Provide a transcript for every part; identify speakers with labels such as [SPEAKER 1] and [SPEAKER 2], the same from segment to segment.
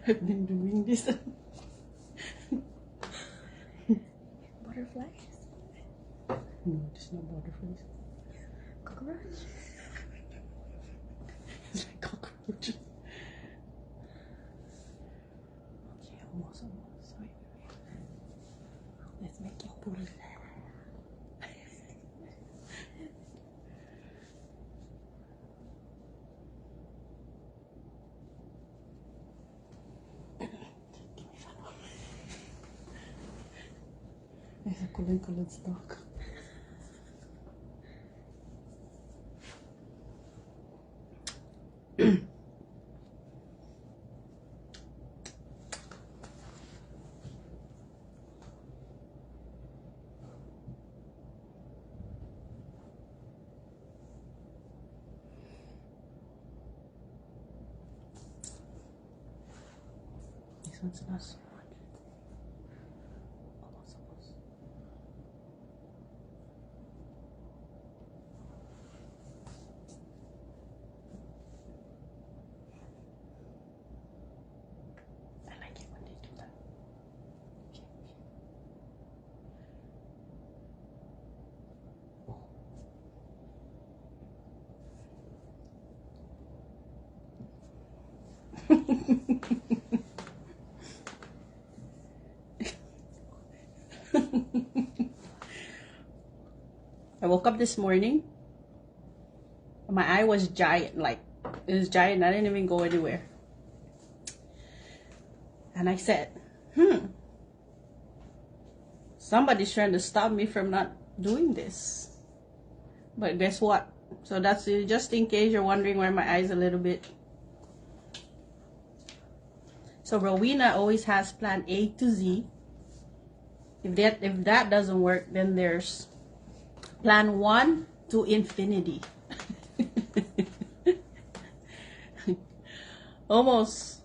[SPEAKER 1] I've been doing this.
[SPEAKER 2] Butterflies?
[SPEAKER 1] No, it's not butterflies.
[SPEAKER 2] Cockroach?
[SPEAKER 1] It's like cockroaches. Okay, almost. Wait. Let's make it pull. It's a colored stock. This one's not so much. Almost. I like it when they do that. I woke up this morning. My eye was giant, like it was giant. I didn't even go anywhere. And I said, somebody's trying to stop me from not doing this. But guess what? So that's it, just in case you're wondering why my eyes a little bit. So Rowina always has plan A to Z. If that doesn't work, then there's plan 1 to infinity. Almost,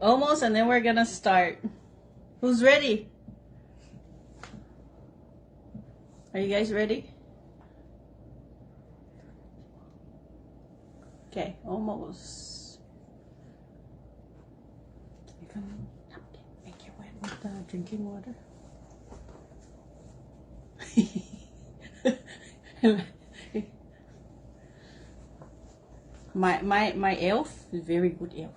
[SPEAKER 1] and then we're gonna start. Who's ready? Are you guys ready? Okay, almost. You can make it wet with the drinking water. my elf is very good elf.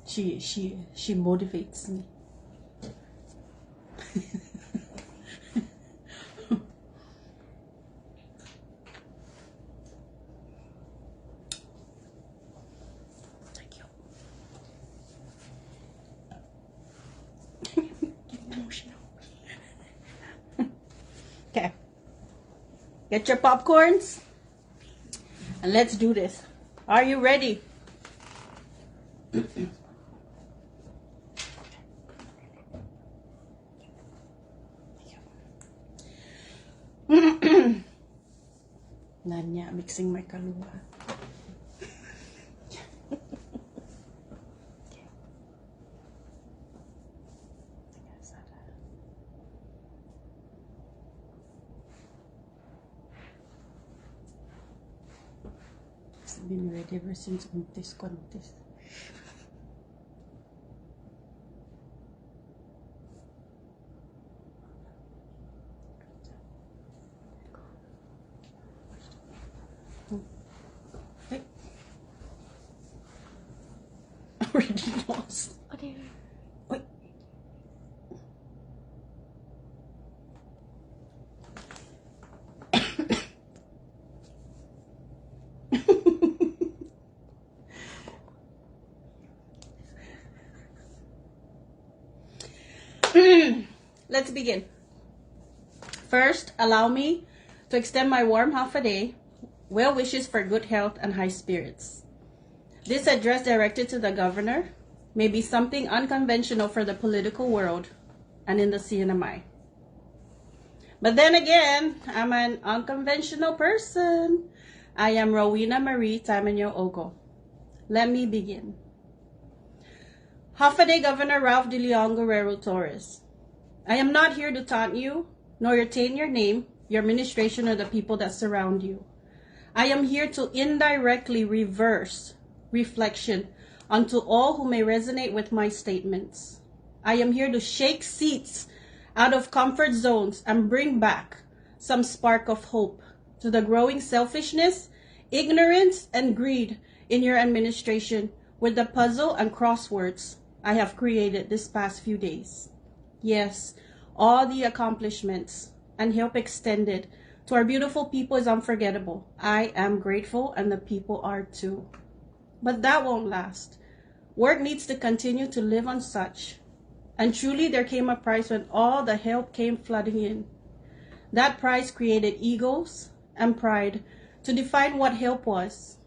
[SPEAKER 1] She motivates me. Thank you. Get emotional. Okay. Get your popcorns and let's do this. Are you ready? Nanya, mixing my kalua. It's been ready ever since contest. Wait. Already lost.
[SPEAKER 2] Okay.
[SPEAKER 1] Wait. Let's begin. First, allow me to extend my warm half a day, well wishes for good health and high spirits. This address directed to the governor may be something unconventional for the political world and in the CNMI. But then again, I'm an unconventional person. I am Rowina Marie Ogo. Let me begin. Half a day, Governor Ralph de Leon Guerrero Torres. I am not here to taunt you, nor retain your name, your administration, or the people that surround you. I am here to indirectly reverse reflection unto all who may resonate with my statements. I am here to shake seats out of comfort zones and bring back some spark of hope to the growing selfishness, ignorance, and greed in your administration with the puzzle and crosswords I have created this past few days. Yes, all the accomplishments and help extended to our beautiful people is unforgettable. I am grateful, and the people are too. But that won't last. Work needs to continue to live on such. And truly there came a price when all the help came flooding in. That price created egos and pride to define what help was.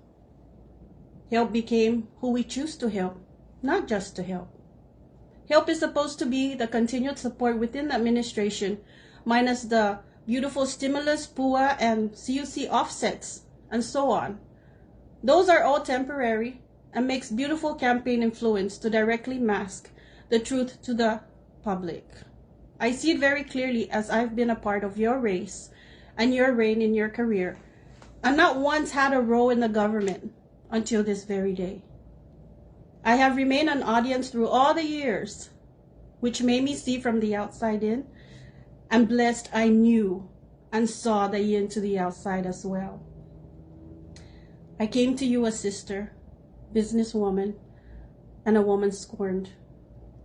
[SPEAKER 1] Help became who we choose to help, not just to help. Help is supposed to be the continued support within the administration, minus the beautiful stimulus, PUA, and CUC offsets, and so on. Those are all temporary and makes beautiful campaign influence to directly mask the truth to the public. I see it very clearly as I've been a part of your race and your reign in your career, and not once had a role in the government until this very day. I have remained an audience through all the years, which made me see from the outside in, and blessed I knew and saw the in to the outside as well. I came to you a sister, businesswoman, and a woman scorned.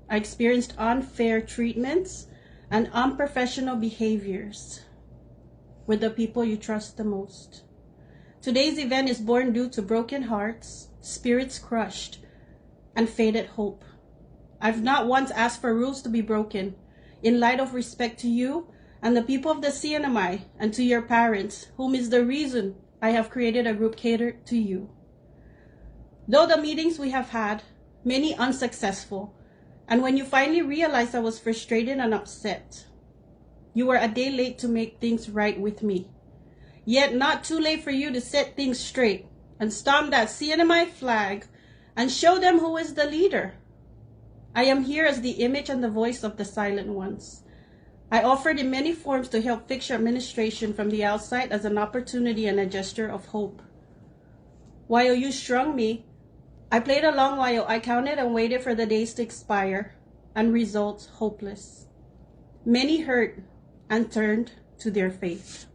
[SPEAKER 1] I experienced unfair treatments and unprofessional behaviors with the people you trust the most. Today's event is born due to broken hearts, spirits crushed, and faded hope. I've not once asked for rules to be broken in light of respect to you and the people of the CNMI, and to your parents, whom is the reason I have created a group catered to you. Though the meetings we have had, many unsuccessful, and when you finally realized I was frustrated and upset, you were a day late to make things right with me. Yet not too late for you to set things straight and stomp that CNMI flag and show them who is the leader. I am here as the image and the voice of the silent ones. I offered in many forms to help fix your administration from the outside as an opportunity and a gesture of hope. While you strung me, I played along while I counted and waited for the days to expire and results hopeless. Many hurt and turned to their faith.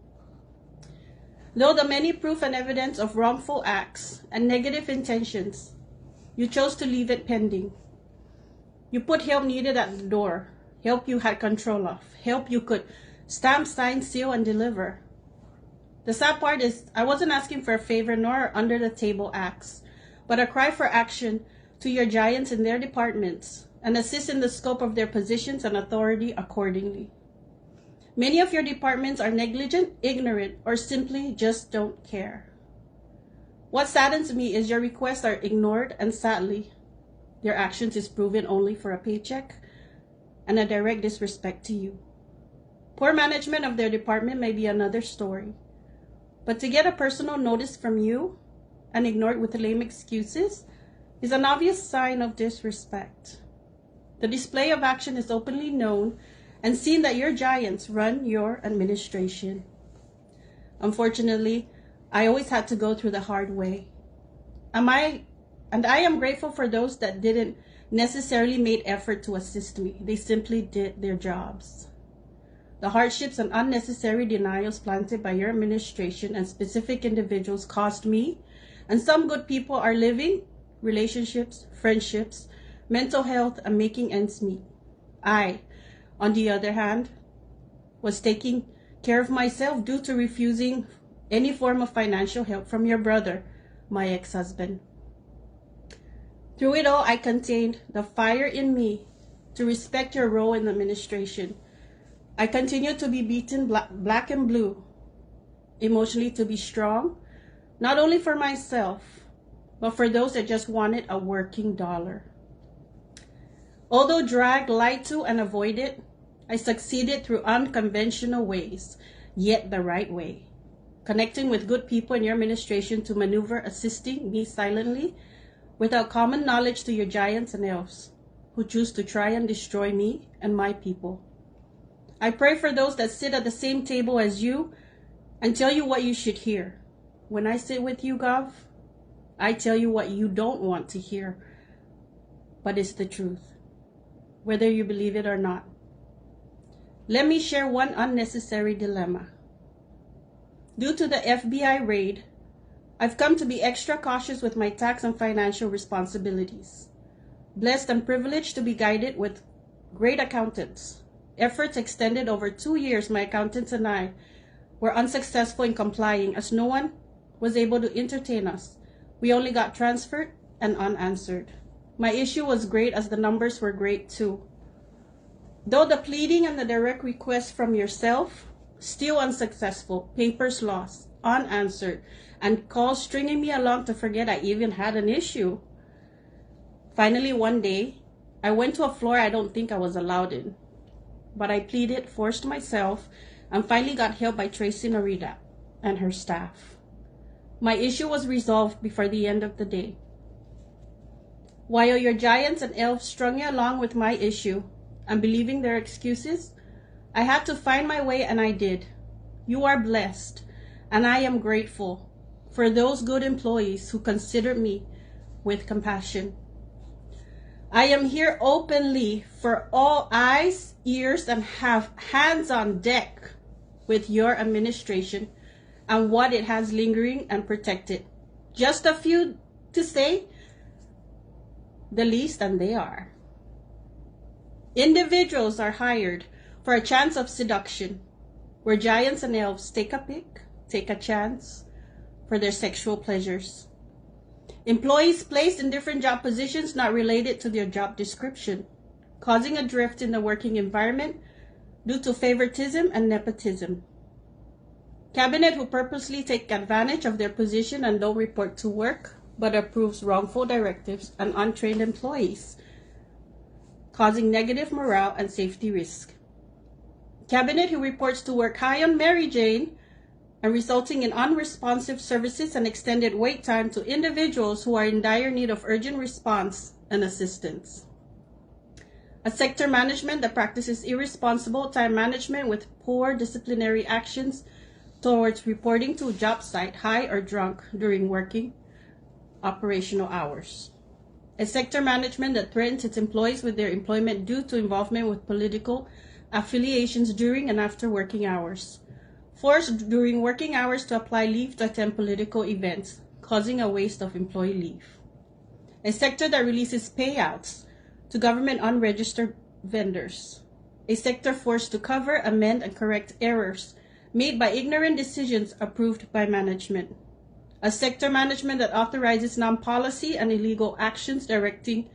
[SPEAKER 1] Though the many proof and evidence of wrongful acts and negative intentions, you chose to leave it pending. You put help needed at the door, help you had control of, help you could stamp, sign, seal, and deliver. The sad part is I wasn't asking for a favor nor under the table acts, but a cry for action to your giants in their departments and assist in the scope of their positions and authority accordingly. Many of your departments are negligent, ignorant, or simply just don't care. What saddens me is your requests are ignored, and sadly, their actions is proven only for a paycheck and a direct disrespect to you. Poor management of their department may be another story, but to get a personal notice from you and ignore it with lame excuses is an obvious sign of disrespect. The display of action is openly known and seen that your giants run your administration. Unfortunately, I always had to go through the hard way. I am grateful for those that didn't necessarily make effort to assist me. They simply did their jobs. The hardships and unnecessary denials planted by your administration and specific individuals cost me, and some good people are living, relationships, friendships, mental health, and making ends meet. I, on the other hand, was taking care of myself due to refusing any form of financial help from your brother, my ex-husband. Through it all, I contained the fire in me to respect your role in the administration. I continued to be beaten black and blue, emotionally to be strong, not only for myself, but for those that just wanted a working dollar. Although dragged, lied to, and avoided, I succeeded through unconventional ways, yet the right way. Connecting with good people in your administration to maneuver, assisting me silently, without common knowledge to your giants and elves, who choose to try and destroy me and my people. I pray for those that sit at the same table as you and tell you what you should hear. When I sit with you, Gov, I tell you what you don't want to hear. but it's the truth, whether you believe it or not. Let me share one unnecessary dilemma. Due to the FBI raid, I've come to be extra cautious with my tax and financial responsibilities. Blessed and privileged to be guided with great accountants. Efforts extended over 2 years, my accountants and I were unsuccessful in complying as no one was able to entertain us. We only got transferred and unanswered. My issue was great as the numbers were great too. Though the pleading and the direct request from yourself, still unsuccessful, papers lost, unanswered, and calls stringing me along to forget I even had an issue. Finally, one day, I went to a floor I don't think I was allowed in, but I pleaded, forced myself, and finally got help by Tracy Narita and her staff. My issue was resolved before the end of the day. While your giants and elves strung me along with my issue and believing their excuses, I had to find my way, and I did. You are blessed, and I am grateful for those good employees who considered me with compassion. I am here openly for all eyes, ears, and have hands on deck with your administration and what it has lingering and protected. Just a few to say the least, and they are. Individuals are hired for a chance of seduction, where giants and elves take a pick, take a chance for their sexual pleasures. Employees placed in different job positions not related to their job description, causing a drift in the working environment due to favoritism and nepotism. Cabinet who purposely take advantage of their position and don't report to work, but approves wrongful directives and untrained employees, causing negative morale and safety risk. Cabinet who reports to work high on Mary Jane and resulting in unresponsive services and extended wait time to individuals who are in dire need of urgent response and assistance. A sector management that practices irresponsible time management with poor disciplinary actions towards reporting to a job site high or drunk during working operational hours. A sector management that threatens its employees with their employment due to involvement with political affiliations during and after working hours. Forced during working hours to apply leave to attend political events, causing a waste of employee leave. A sector that releases payouts to government unregistered vendors. A sector forced to cover, amend, and correct errors made by ignorant decisions approved by management. A sector management that authorizes non-policy and illegal actions directing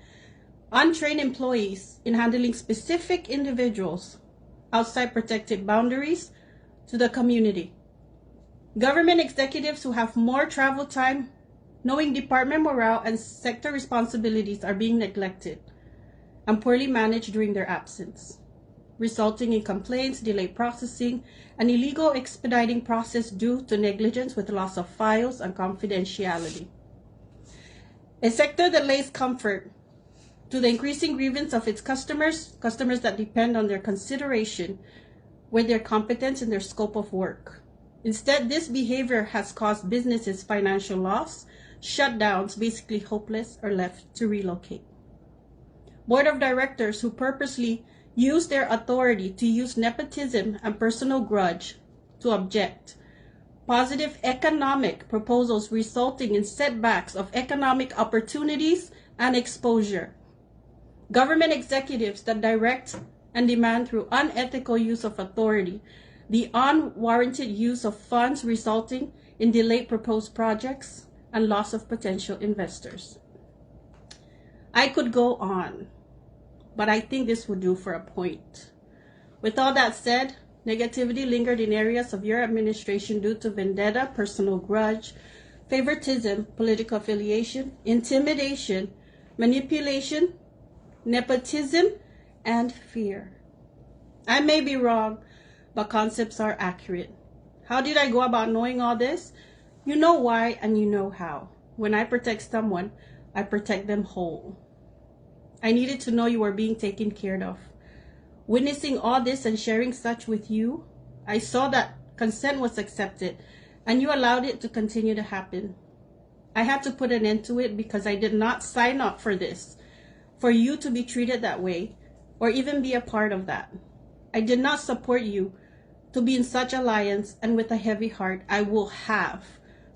[SPEAKER 1] untrained employees in handling specific individuals outside protected boundaries to the community. Government executives who have more travel time, knowing department morale and sector responsibilities are being neglected and poorly managed during their absence, resulting in complaints, delayed processing, and illegal expediting process due to negligence with loss of files and confidentiality. A sector that lays comfort to the increasing grievance of its customers that depend on their consideration with their competence in their scope of work. Instead, this behavior has caused businesses financial loss, shutdowns, basically hopeless or left to relocate. Board of directors who purposely use their authority to use nepotism and personal grudge to object. Positive economic proposals resulting in setbacks of economic opportunities and exposure. Government executives that direct and demand through unethical use of authority the unwarranted use of funds resulting in delayed proposed projects and loss of potential investors. I could go on, but I think this would do for a point. With all that said, negativity lingered in areas of your administration due to vendetta, personal grudge, favoritism, political affiliation, intimidation, manipulation, nepotism, and fear. I may be wrong, but concepts are accurate. How did I go about knowing all this? You know why and you know how. When I protect someone, I protect them whole. I needed to know you were being taken care of. Witnessing all this and sharing such with you, I saw that consent was accepted and you allowed it to continue to happen. I had to put an end to it because I did not sign up for this. for you to be treated that way or even be a part of that. I did not support you to be in such alliance, and with a heavy heart, I will have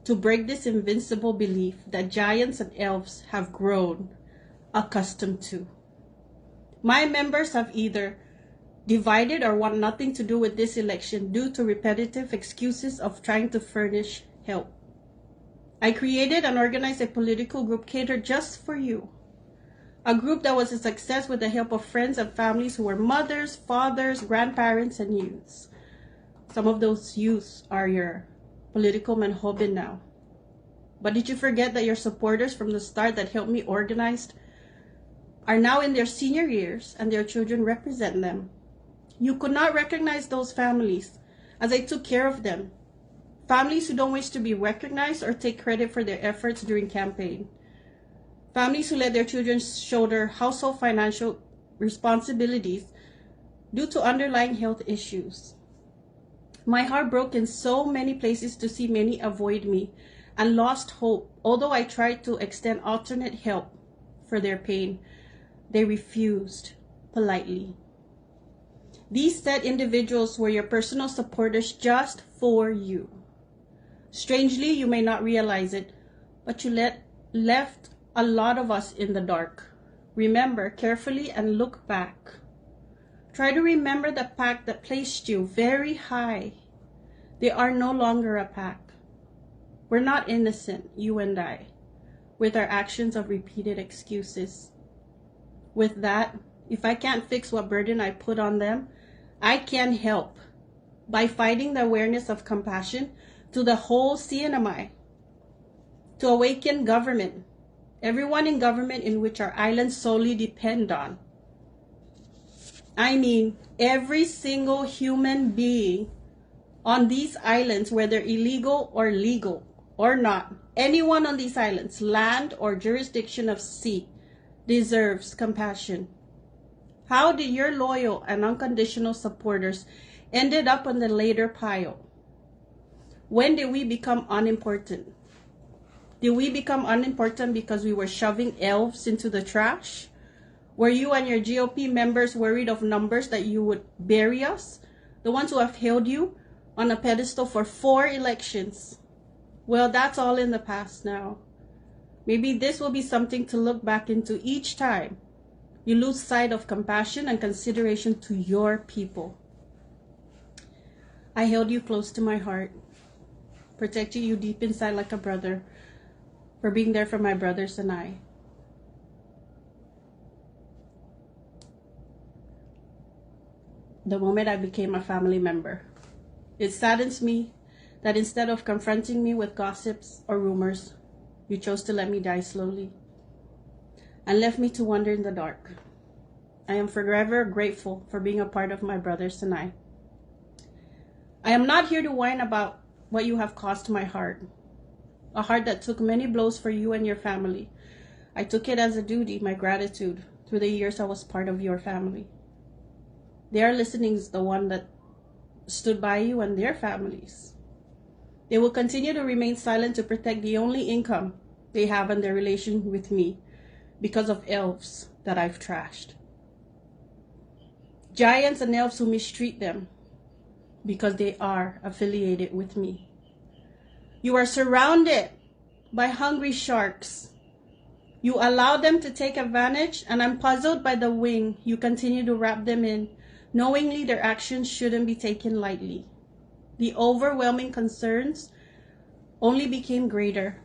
[SPEAKER 1] to break this invincible belief that giants and elves have grown accustomed to. My members have either divided or want nothing to do with this election due to repetitive excuses of trying to furnish help. I created and organized a political group catered just for you. A group that was a success with the help of friends and families who were mothers, fathers, grandparents, and youths. Some of those youths are your political manhobin now. But did you forget that your supporters from the start that helped me organize are now in their senior years and their children represent them? You could not recognize those families as I took care of them. Families who don't wish to be recognized or take credit for their efforts during campaign. Families who let their children shoulder household financial responsibilities due to underlying health issues. My heart broke in so many places to see many avoid me and lost hope, although I tried to extend alternate help for their pain. They refused politely. These said individuals were your personal supporters just for you. Strangely, you may not realize it, but you left a lot of us in the dark. Remember carefully and look back. Try to remember the pack that placed you very high. They are no longer a pack. We're not innocent, you and I, with our actions of repeated excuses. With that, if I can't fix what burden I put on them, I can help by fighting the awareness of compassion to the whole CNMI, to awaken government, everyone in government in which our islands solely depend on. I mean, every single human being on these islands, whether illegal or legal or not, anyone on these islands, land or jurisdiction of sea, deserves compassion. How did your loyal and unconditional supporters ended up on the later pile? When did we become unimportant? Did we become unimportant because we were shoving elves into the trash? Were you and your GOP members worried of numbers that you would bury us? The ones who have held you on a pedestal for 4 elections. Well, that's all in the past now. Maybe this will be something to look back into each time you lose sight of compassion and consideration to your people. I held you close to my heart, protected you deep inside like a brother, for being there for my brothers and I. The moment I became a family member, it saddens me that instead of confronting me with gossips or rumors, you chose to let me die slowly and left me to wander in the dark. I am forever grateful for being a part of my brothers and I. I am not here to whine about what you have cost my heart, a heart that took many blows for you and your family. I took it as a duty, my gratitude, through the years I was part of your family. Their listening is the one that stood by you and their families. They will continue to remain silent to protect the only income they have in their relation with me because of elves that I've trashed. Giants and elves who mistreat them because they are affiliated with me. You are surrounded by hungry sharks. You allow them to take advantage, and I'm puzzled by the wing you continue to wrap them in. Knowingly, their actions shouldn't be taken lightly. The overwhelming concerns only became greater.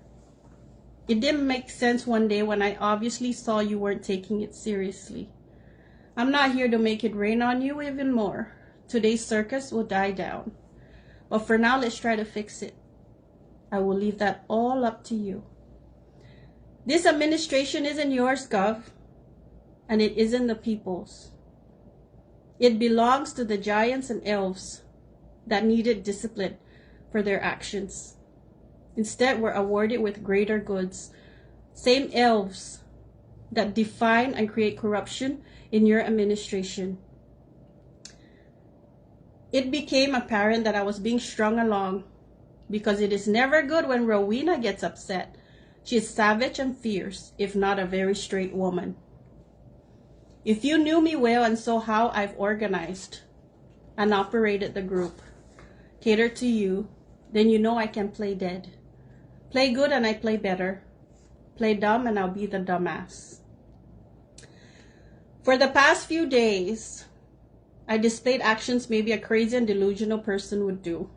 [SPEAKER 1] It didn't make sense one day when I obviously saw you weren't taking it seriously. I'm not here to make it rain on you even more. Today's circus will die down. But for now, let's try to fix it. I will leave that all up to you. This administration isn't yours, Gov, and it isn't the people's. It belongs to the giants and elves that needed discipline for their actions. Instead, we're awarded with greater goods. Same elves that define and create corruption in your administration. It became apparent that I was being strung along because it is never good when Rowina gets upset. She is savage and fierce, if not a very straight woman. If you knew me well and saw how I've organized and operated the group, catered to you, then you know I can play dead. Play good and I play better. Play dumb and I'll be the dumbass. For the past few days, I displayed actions maybe a crazy and delusional person would do.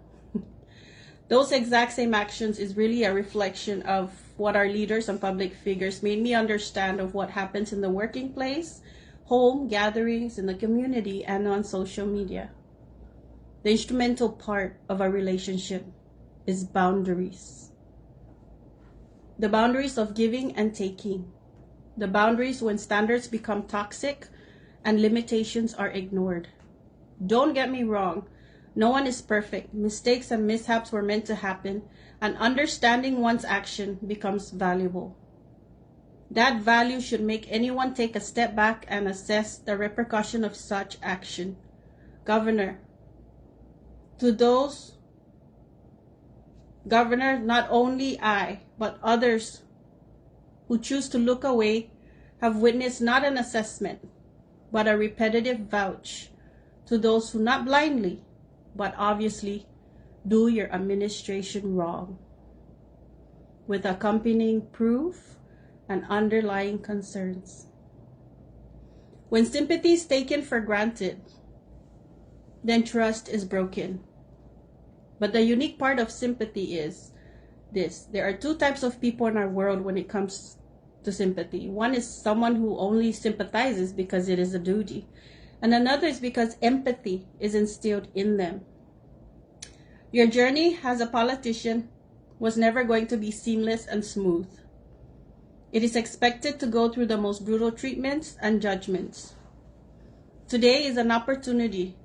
[SPEAKER 1] Those exact same actions is really a reflection of what our leaders and public figures made me understand of what happens in the working place, home, gatherings, in the community, and on social media. The instrumental part of a relationship is boundaries. The boundaries of giving and taking. The boundaries when standards become toxic and limitations are ignored. Don't get me wrong. No one is perfect. Mistakes and mishaps were meant to happen, and understanding one's action becomes valuable. That value should make anyone take a step back and assess the repercussion of such action. Governor, not only I, but others who choose to look away have witnessed not an assessment, but a repetitive vouch to those who not blindly, but obviously do your administration wrong, with accompanying proof and underlying concerns. When sympathy is taken for granted, then trust is broken. But the unique part of sympathy is this. There are two types of people in our world when it comes to sympathy. One is someone who only sympathizes because it is a duty, and another is because empathy is instilled in them. Your journey as a politician was never going to be seamless and smooth. It is expected to go through the most brutal treatments and judgments. Today is an opportunity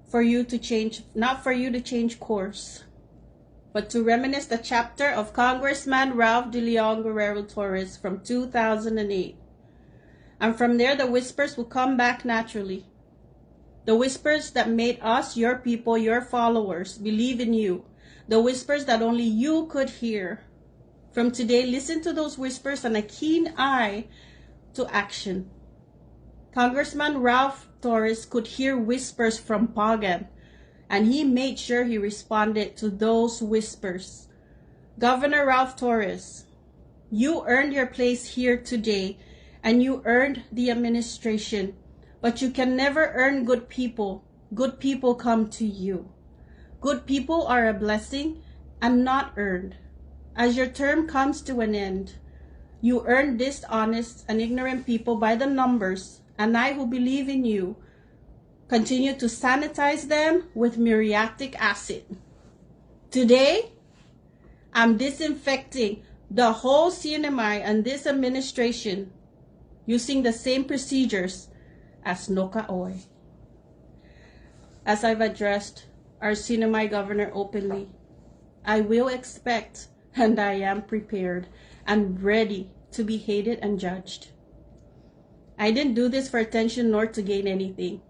[SPEAKER 1] for you to change, not for you to change course, but to reminisce the chapter of Congressman Ralph de Leon Guerrero Torres from 2008. And from there, the whispers will come back naturally. The whispers that made us, your people, your followers, believe in you. The whispers that only you could hear. From today, listen to those whispers and a keen eye to action. Congressman Ralph Torres could hear whispers from Pagan, and he made sure he responded to those whispers. Governor Ralph Torres, you earned your place here today, and you earned the administration, but you can never earn good people. Good people come to you. Good people are a blessing and not earned. As your term comes to an end, you earn dishonest and ignorant people by the numbers, and I who believe in you continue to sanitize them with muriatic acid. Today, I'm disinfecting the whole CNMI and this administration using the same procedures as Noka Oy. As I've addressed our CNMI governor openly, I will expect, and I am prepared and ready to be hated and judged. I didn't do this for attention nor to gain anything.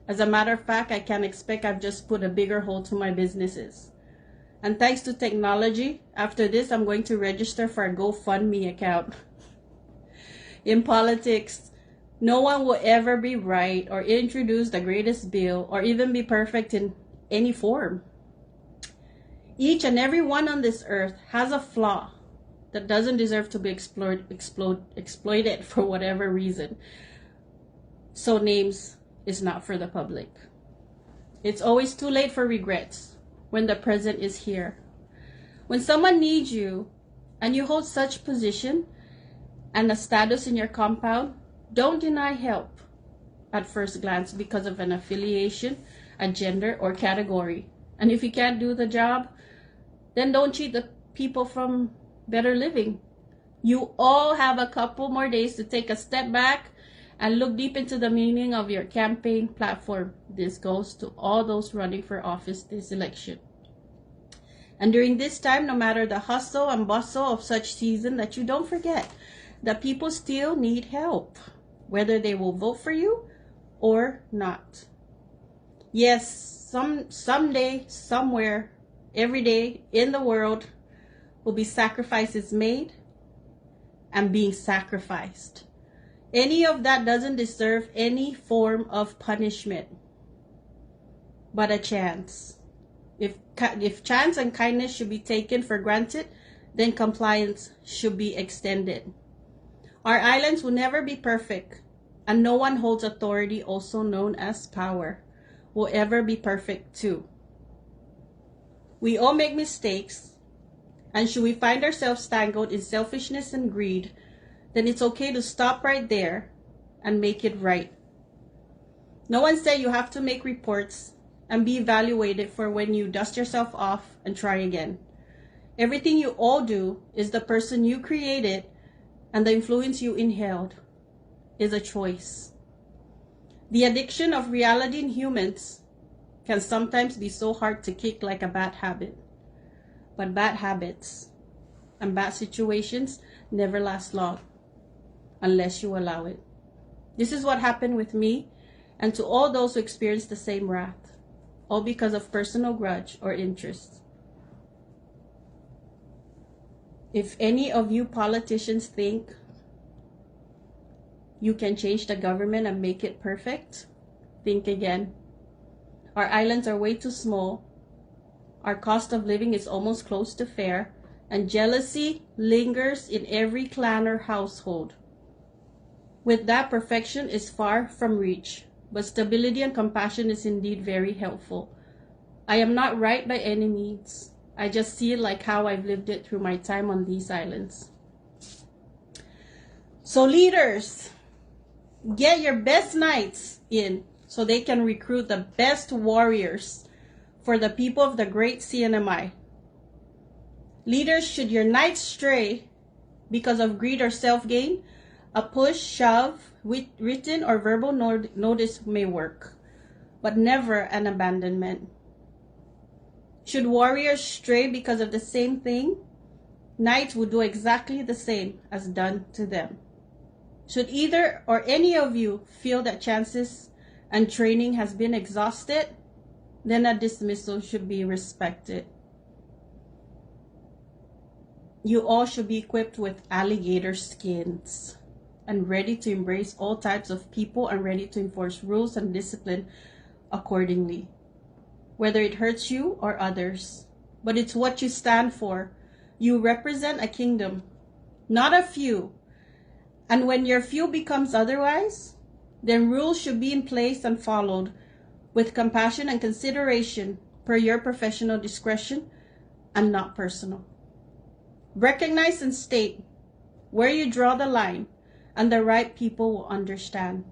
[SPEAKER 1] As a matter of fact, I can expect I've just put a bigger hole to my businesses. And thanks to technology, after this, I'm going to register for a GoFundMe account. In politics, no one will ever be right or introduce the greatest bill or even be perfect in any form. Each and every one on this earth has a flaw that doesn't deserve to be exploited for whatever reason. So names is not for the public. It's always too late for regrets when the present is here. When someone needs you and you hold such position and a status in your compound, don't deny help at first glance because of an affiliation, a gender, or category. And if you can't do the job, then don't cheat the people from better living. You all have a couple more days to take a step back and look deep into the meaning of your campaign platform. This goes to all those running for office this election. And during this time, no matter the hustle and bustle of such season, that you don't forget that people still need help, whether they will vote for you or not. Yes, someday, somewhere, every day in the world will be sacrifices made and being sacrificed. Any of that doesn't deserve any form of punishment, but a chance. If chance and kindness should be taken for granted, then compliance should be extended. Our islands will never be perfect, and no one holds authority, also known as power, will ever be perfect too. We all make mistakes, and should we find ourselves tangled in selfishness and greed, then it's okay to stop right there and make it right. No one said you have to make reports and be evaluated for when you dust yourself off and try again. Everything you all do is the person you created, and the influence you inhaled is a choice. The addiction of reality in humans can sometimes be so hard to kick like a bad habit. But bad habits and bad situations never last long unless you allow it. This is what happened with me and to all those who experienced the same wrath, all because of personal grudge or interest. If any of you politicians think you can change the government and make it perfect, think again. Our islands are way too small. Our cost of living is almost close to fair, and jealousy lingers in every clan or household. With that, perfection is far from reach, but stability and compassion is indeed very helpful. I am not right by any means. I just see it like how I've lived it through my time on these islands. So leaders, get your best knights in so they can recruit the best warriors for the people of the great CNMI. Leaders, should your knights stray because of greed or self-gain, a push, shove, written or verbal notice may work, but never an abandonment. Should warriors stray because of the same thing, knights will do exactly the same as done to them. Should either or any of you feel that chances and training has been exhausted, then a dismissal should be respected. You all should be equipped with alligator skins and ready to embrace all types of people and ready to enforce rules and discipline accordingly, whether it hurts you or others. But it's what you stand for. You represent a kingdom, not a few. And when your few becomes otherwise, then rules should be in place and followed with compassion and consideration per your professional discretion and not personal. Recognize and state where you draw the line, and the right people will understand.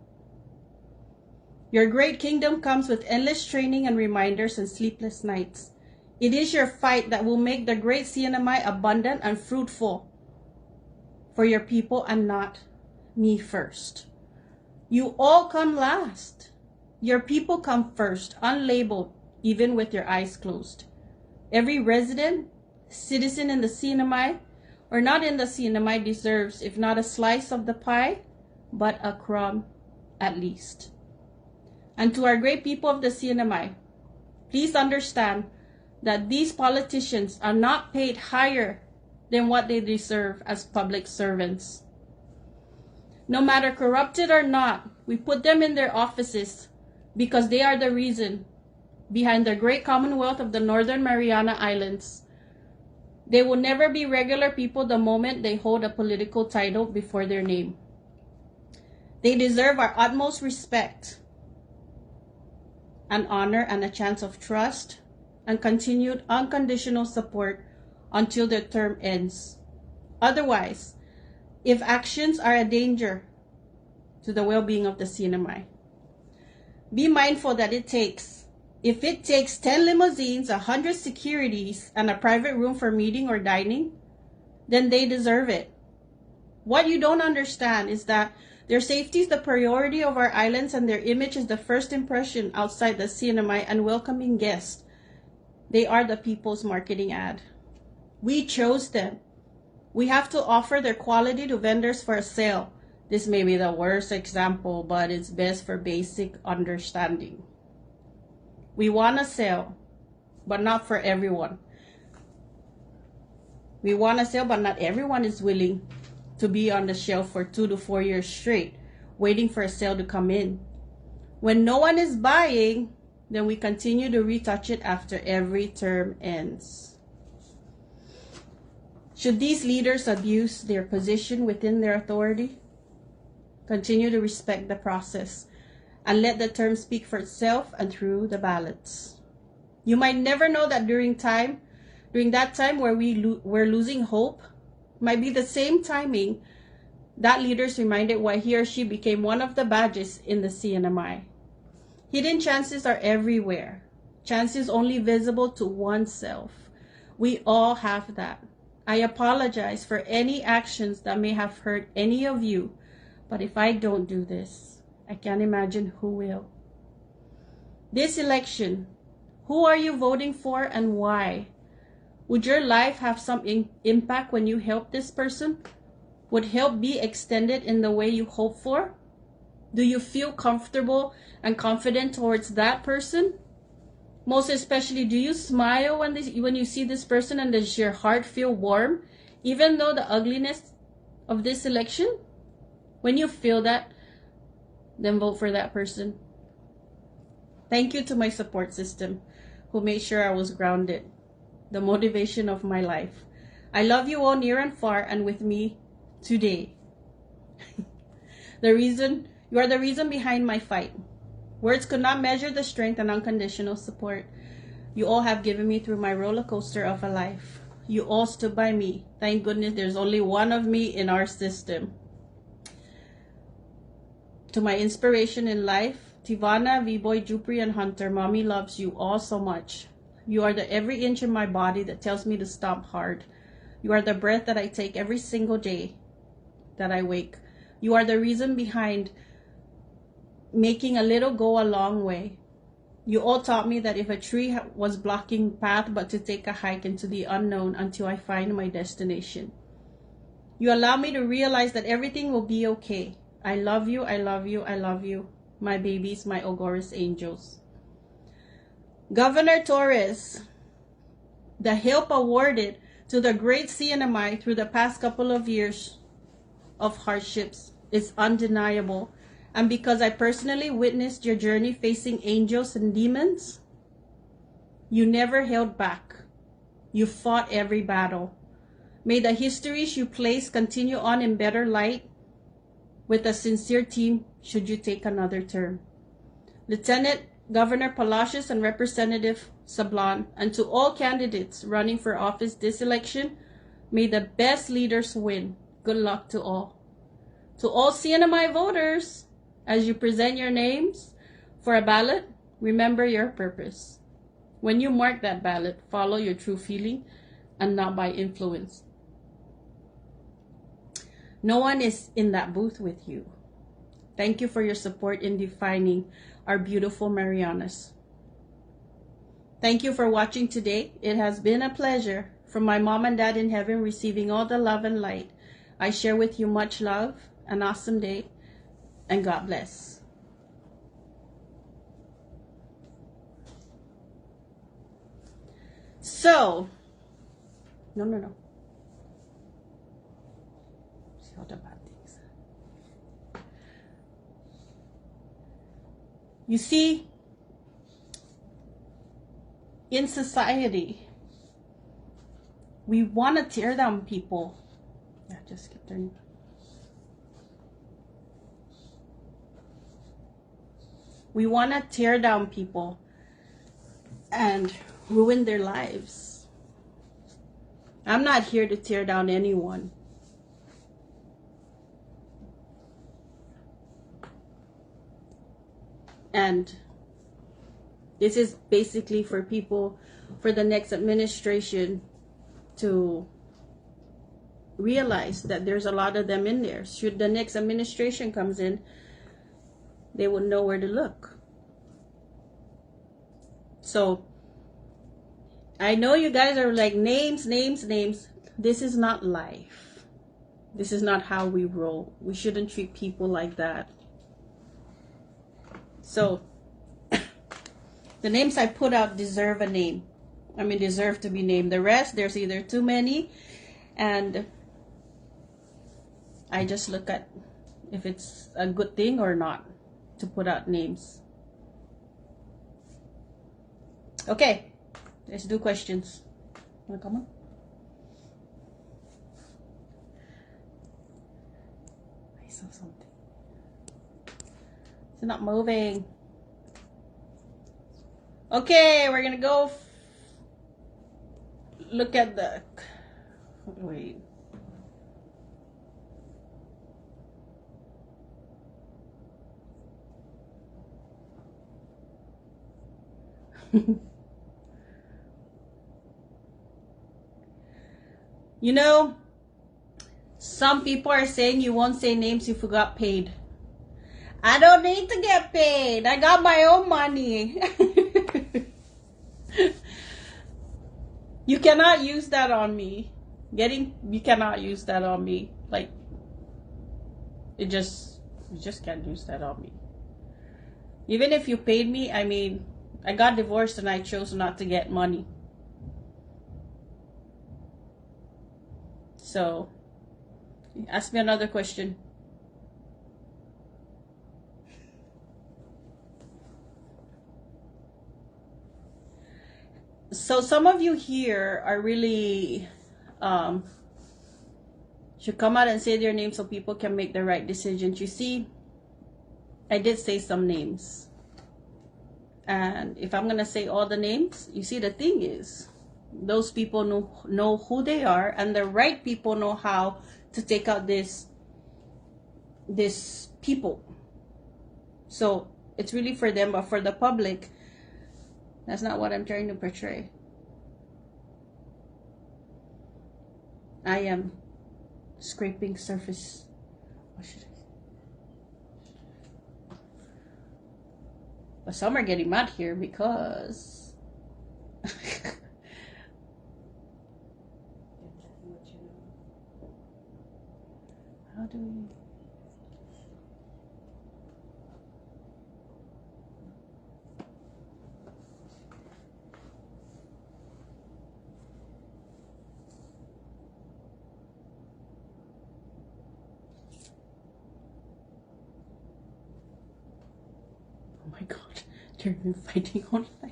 [SPEAKER 1] Your great kingdom comes with endless training and reminders and sleepless nights. It is your fight that will make the great CNMI abundant and fruitful for your people and not me first. You all come last. Your people come first, unlabeled, even with your eyes closed. Every resident, citizen in the CNMI or not in the CNMI deserves, if not a slice of the pie, but a crumb at least. And to our great people of the CNMI, please understand that these politicians are not paid higher than what they deserve as public servants. No matter corrupted or not, we put them in their offices because they are the reason behind the great Commonwealth of the Northern Mariana Islands. They will never be regular people the moment they hold a political title before their name. They deserve our utmost respect and honor and a chance of trust and continued unconditional support until their term ends. Otherwise, if actions are a danger to the well-being of the CNMI, be mindful that if it takes 10 limousines, 100 securities, and a private room for meeting or dining, then they deserve it. What you don't understand is that their safety is the priority of our islands and their image is the first impression outside the CNMI and welcoming guests. They are the people's marketing ad. We chose them. We have to offer their quality to vendors for a sale. This may be the worst example, but it's best for basic understanding. We want to sell, but not for everyone. We want to sell, but not everyone is willing to be on the shelf for 2 to 4 years straight waiting for a sale to come in. When no one is buying, then we continue to retouch it after every term ends. Should these leaders abuse their position within their authority? Continue to respect the process and let the term speak for itself and through the ballots. You might never know that during that time where we're losing hope might be the same timing that leader's reminded why he or she became one of the badges in the CNMI. Hidden chances are everywhere. Chances only visible to oneself. We all have that. I apologize for any actions that may have hurt any of you, but if I don't do this, I can't imagine who will. This election, who are you voting for and why? Would your life have some impact when you help this person? Would help be extended in the way you hope for? Do you feel comfortable and confident towards that person? Most especially, do you smile when you see this person, and does your heart feel warm, even though the ugliness of this election? When you feel that, then vote for that person. Thank you to my support system who made sure I was grounded, the motivation of my life. I love you all near and far and with me today. You are the reason behind my fight. Words could not measure the strength and unconditional support you all have given me through my roller coaster of a life. You all stood by me. Thank goodness there's only one of me in our system. To my inspiration in life, Tivana, V-Boy, Jupri, and Hunter, Mommy loves you all so much. You are the every inch in my body that tells me to stomp hard. You are the breath that I take every single day that I wake. You are the reason behind making a little go a long way. You all taught me that if a tree was blocking path, but to take a hike into the unknown until I find my destination. You allow me to realize that everything will be okay. I love you, I love you, I love you, my babies, my Ogoris angels. Governor Torres, the help awarded to the great CNMI through the past couple of years of hardships is undeniable. And because I personally witnessed your journey facing angels and demons, you never held back. You fought every battle. May the histories you place continue on in better light with a sincere team should you take another term. Lieutenant Governor Palacios and Representative Sablan, and to all candidates running for office this election, may the best leaders win. Good luck to all. To all CNMI voters, as you present your names for a ballot, remember your purpose. When you mark that ballot, follow your true feeling and not by influence. No one is in that booth with you. Thank you for your support in defining our beautiful Marianas. Thank you for watching today. It has been a pleasure. From my mom and dad in heaven, receiving all the love and light. I share with you much love, an awesome day, and God bless. So, no. See all the bad things. You see, in society, we want to tear down people. Yeah, just keep turning. We want to tear down people and ruin their lives. I'm not here to tear down anyone. And this is basically for people, for the next administration to realize that there's a lot of them in there. Should the next administration comes in, they will know where to look. So I know you guys are like, names. This is not life. This is not how we roll. We shouldn't treat people like that. So the names I put out deserve a name. I mean, deserve to be named. The rest, there's either too many, and I just look at if it's a good thing or not to put out names. Okay, let's do questions. Wanna come on? I saw something. It's not moving. Okay, we're gonna go look at the. Wait. You know, some people are saying you won't say names if you got paid. I don't need to get paid. I got my own money. You cannot use that on me. You cannot use that on me. Like, you just can't use that on me. Even if you paid me, I mean, I got divorced and I chose not to get money. So, ask me another question. So some of you here are really should come out and say their name so people can make the right decisions. You see, I did say some names. And if I'm going to say all the names, you see, the thing is, those people know who they are, and the right people know how to take out this people. So it's really for them, but for the public, that's not what I'm trying to portray. I am scraping surface. What should I say? But some are getting mad here because how do we? Oh my God, they're fighting all night.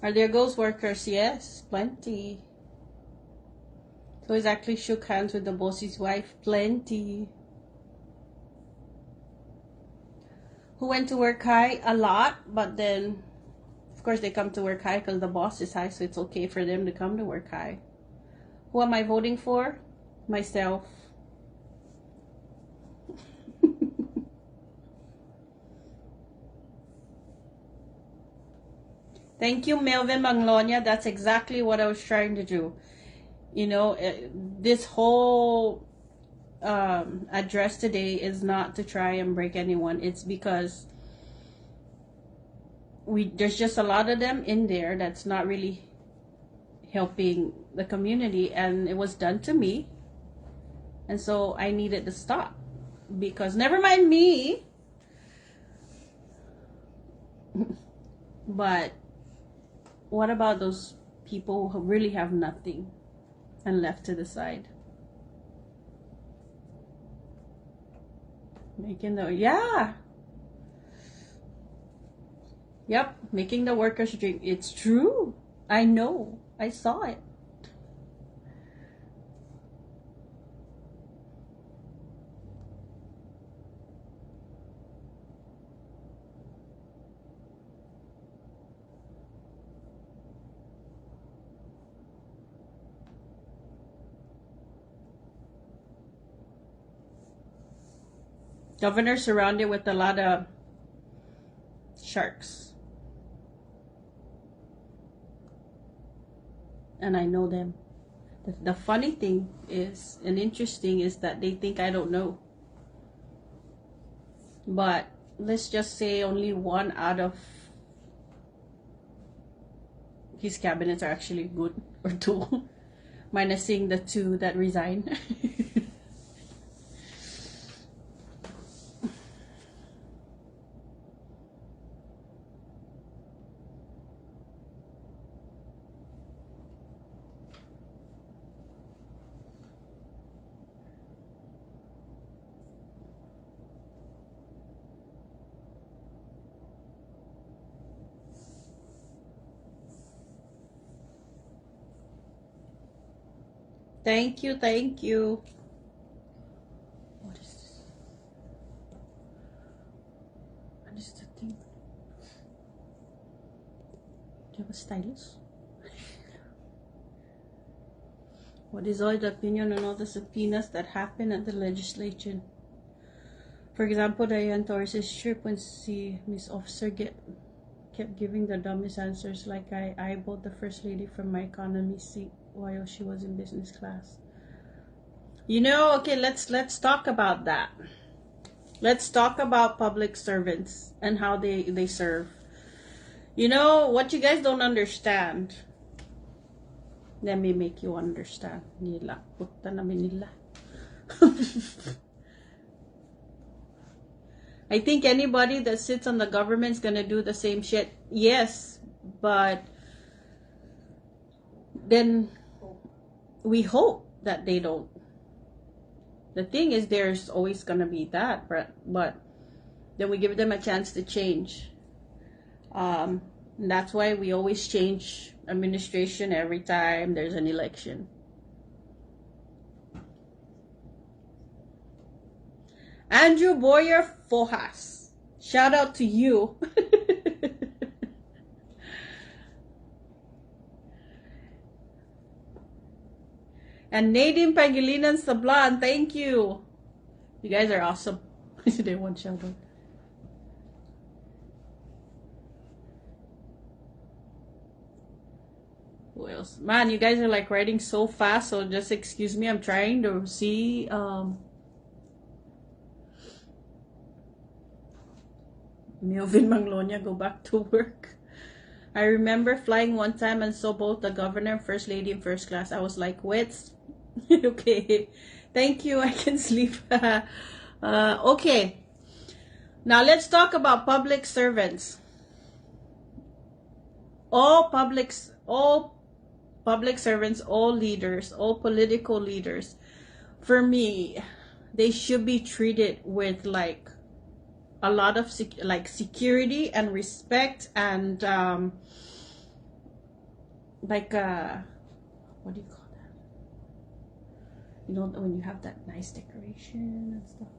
[SPEAKER 1] Are there ghost workers? Yes, plenty. So he's actually shook hands with the boss's wife. Plenty. Who went to work high? A lot, but then, of course, they come to work high because the boss is high, so it's okay for them to come to work high. Who am I voting for? Myself. Thank you, Melvin Manglonia. That's exactly what I was trying to do. You know, this whole address today is not to try and break anyone. It's because there's just a lot of them in there that's not really helping the community, and it was done to me, and so I needed to stop. Because never mind me, but what about those people who really have nothing and left to the side? Making the, yeah. Yep, making the workers drink. It's true. I know. I saw it. Governor surrounded with a lot of sharks. And I know them. The funny thing is, and interesting, is that they think I don't know. But let's just say only one out of his cabinets are actually good, or two. minusing the 2 that resign. Thank you, thank you. What is this? What is the thing? Do you have a stylus? What is all the opinion on all the subpoenas that happen at the legislature? For example, Diane Torres' trip when Miss Officer kept giving the dumbest answers, like I eyeballed the First Lady from my economy seat while she was in business class. You know, okay, let's talk about that. Let's talk about public servants and how they serve. You know, what you guys don't understand, let me make you understand. Nila, puta namin nila. I think anybody that sits on the government's gonna do the same shit. Yes, but then we hope that they don't. The thing is, there's always gonna be that, but then we give them a chance to change. And that's why we always change administration every time there's an election. Andrew Boyer Fojas, shout out to you. And Nadine Pangilinan Sablan, thank you. You guys are awesome. They want shout out. Who else? Man, you guys are like writing so fast, so just excuse me. I'm trying to see. Melvin Manglonia go back to work. I remember flying one time and saw both the governor and first lady in first class. I was like, wits. Okay, thank you. I can sleep. Okay, now let's talk about public servants. All public servants, all leaders, all political leaders, for me, they should be treated with like a lot of security and respect and what do you call that? You know, when you have that nice decoration and stuff.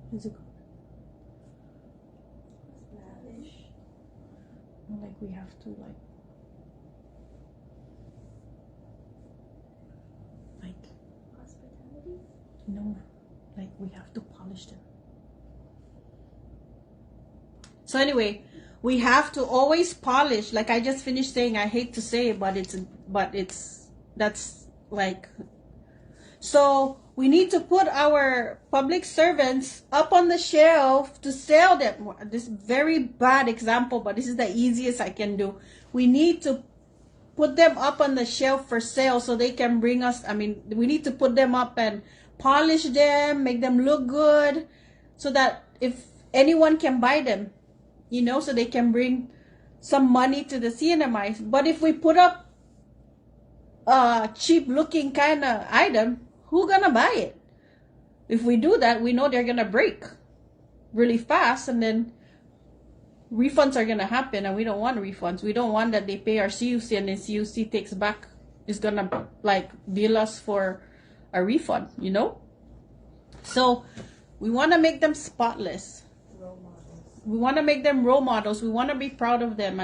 [SPEAKER 1] What's it called?
[SPEAKER 2] Lavish.
[SPEAKER 1] Like we have to like
[SPEAKER 2] Hospitality.
[SPEAKER 1] no, like we have to polish them. So anyway, we have to always polish. Like I just finished saying, I hate to say it, that's like, so we need to put our public servants up on the shelf to sell them. This very bad example, but this is the easiest I can do. We need to put them up on the shelf for sale so they can bring us, we need to put them up and polish them, make them look good so that if anyone can buy them, you know, so they can bring some money to the CNMI. But if we put up a cheap looking kind of item, who gonna buy it? If we do that, we know they're gonna break really fast, and then refunds are gonna happen, and we don't want refunds. We don't want that they pay our CUC and then CUC takes back, is gonna like bill us for a refund, you know? So we want to make them spotless. We want to make them role models. We want to be proud of them.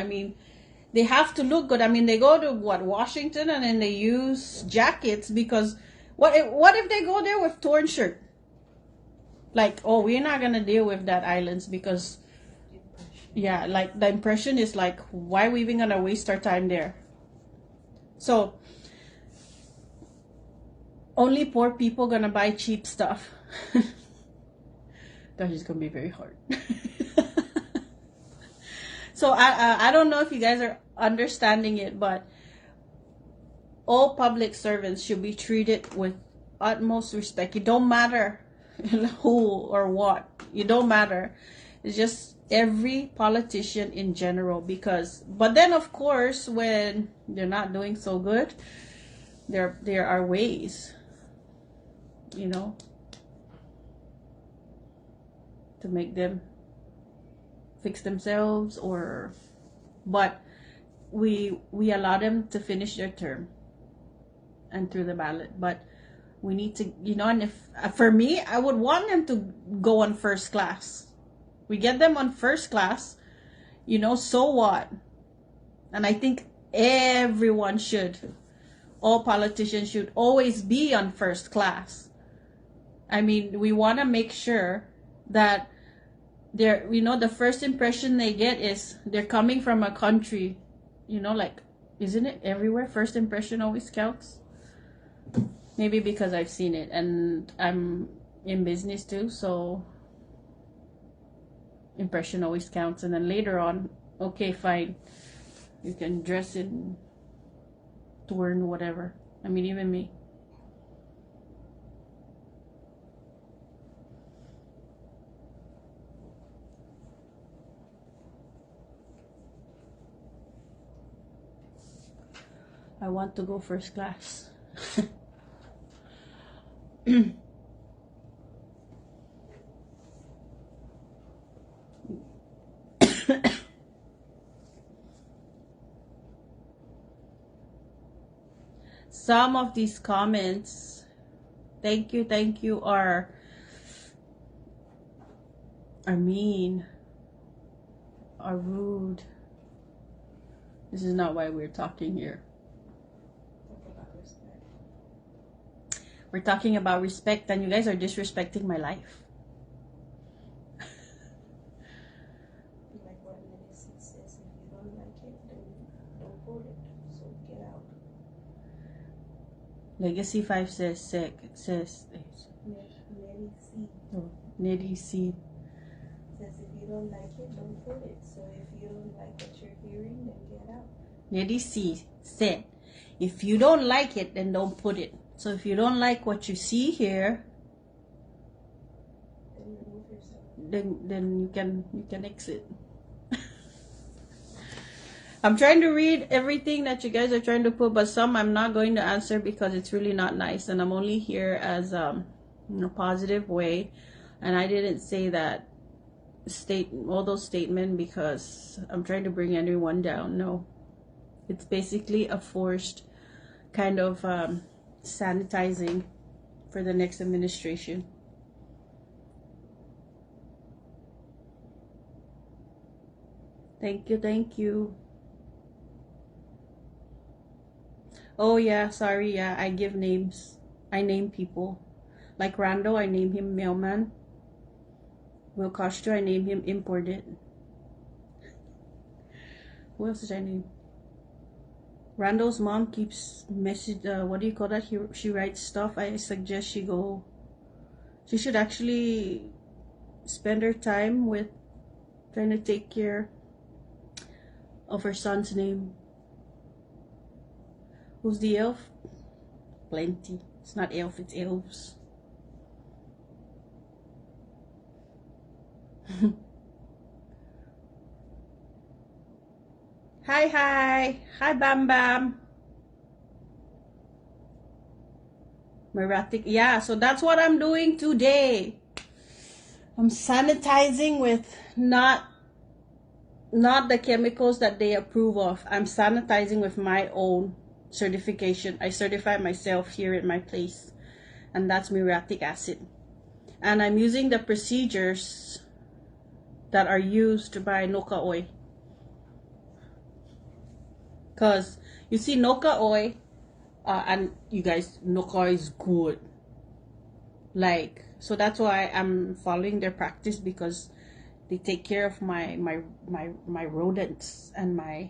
[SPEAKER 1] They have to look good. They go to Washington, and then they use jackets because what if they go there with torn shirt? Like, oh, we're not gonna deal with that islands because, yeah, like the impression is like, why are we even gonna waste our time there? So only poor people gonna buy cheap stuff. That is gonna be very hard. So I don't know if you guys are understanding it, but all public servants should be treated with utmost respect. It don't matter who or what. It don't matter. It's just every politician in general. But then of course, when they're not doing so good, there are ways, to make them fix themselves, but we allow them to finish their term and through the ballot. But we need to, and if for me, I would want them to go on first class. We get them on first class, so what? And I think everyone should, all politicians should always be on first class. I mean, we want to make sure that they're, the first impression they get is they're coming from a country, like, isn't it everywhere? First impression always counts. Maybe because I've seen it and I'm in business too, so impression always counts. And then later on, okay, fine, you can dress in torn, whatever. I mean, even me. I want to go first class. Some of these comments, thank you, are mean, are rude. This is not why we're talking here. We're talking about respect, and you guys are disrespecting my life.
[SPEAKER 2] Like what Legacy says, if you don't like it, then don't quote it. So get out.
[SPEAKER 1] Legacy 5 says Neddy C
[SPEAKER 2] says if you don't like it, don't quote it. So if you don't like what you're hearing, then get out.
[SPEAKER 1] Neddy C said, if you don't like it, then don't put it. So if you don't like what you see here,
[SPEAKER 2] Then remove yourself.
[SPEAKER 1] then you can exit. I'm trying to read everything that you guys are trying to put, but some I'm not going to answer because it's really not nice, and I'm only here as in a positive way. And I didn't say that all those statements because I'm trying to bring everyone down. No, it's basically a forced kind of sanitizing for the next administration. Thank you. Oh yeah, sorry, yeah, I give names. I name people. Like Rando, I name him mailman. Will Castro, I name him imported. Who else did I name? Rando's mom keeps message. What do you call that? She writes stuff. I suggest she should actually spend her time with trying to take care of her son's name. Who's the elf? Plenty. It's not elf, it's elves. Hi Bam Bam. Meratic, yeah, so that's what I'm doing today. I'm sanitizing with not the chemicals that they approve of. I'm sanitizing with my own certification. I certify myself here at my place, and that's muriatic acid. And I'm using the procedures that are used by Noka Oil. Because you see Noka Oil, and you guys, Noka is good. Like, so that's why I'm following their practice, because they take care of my rodents and my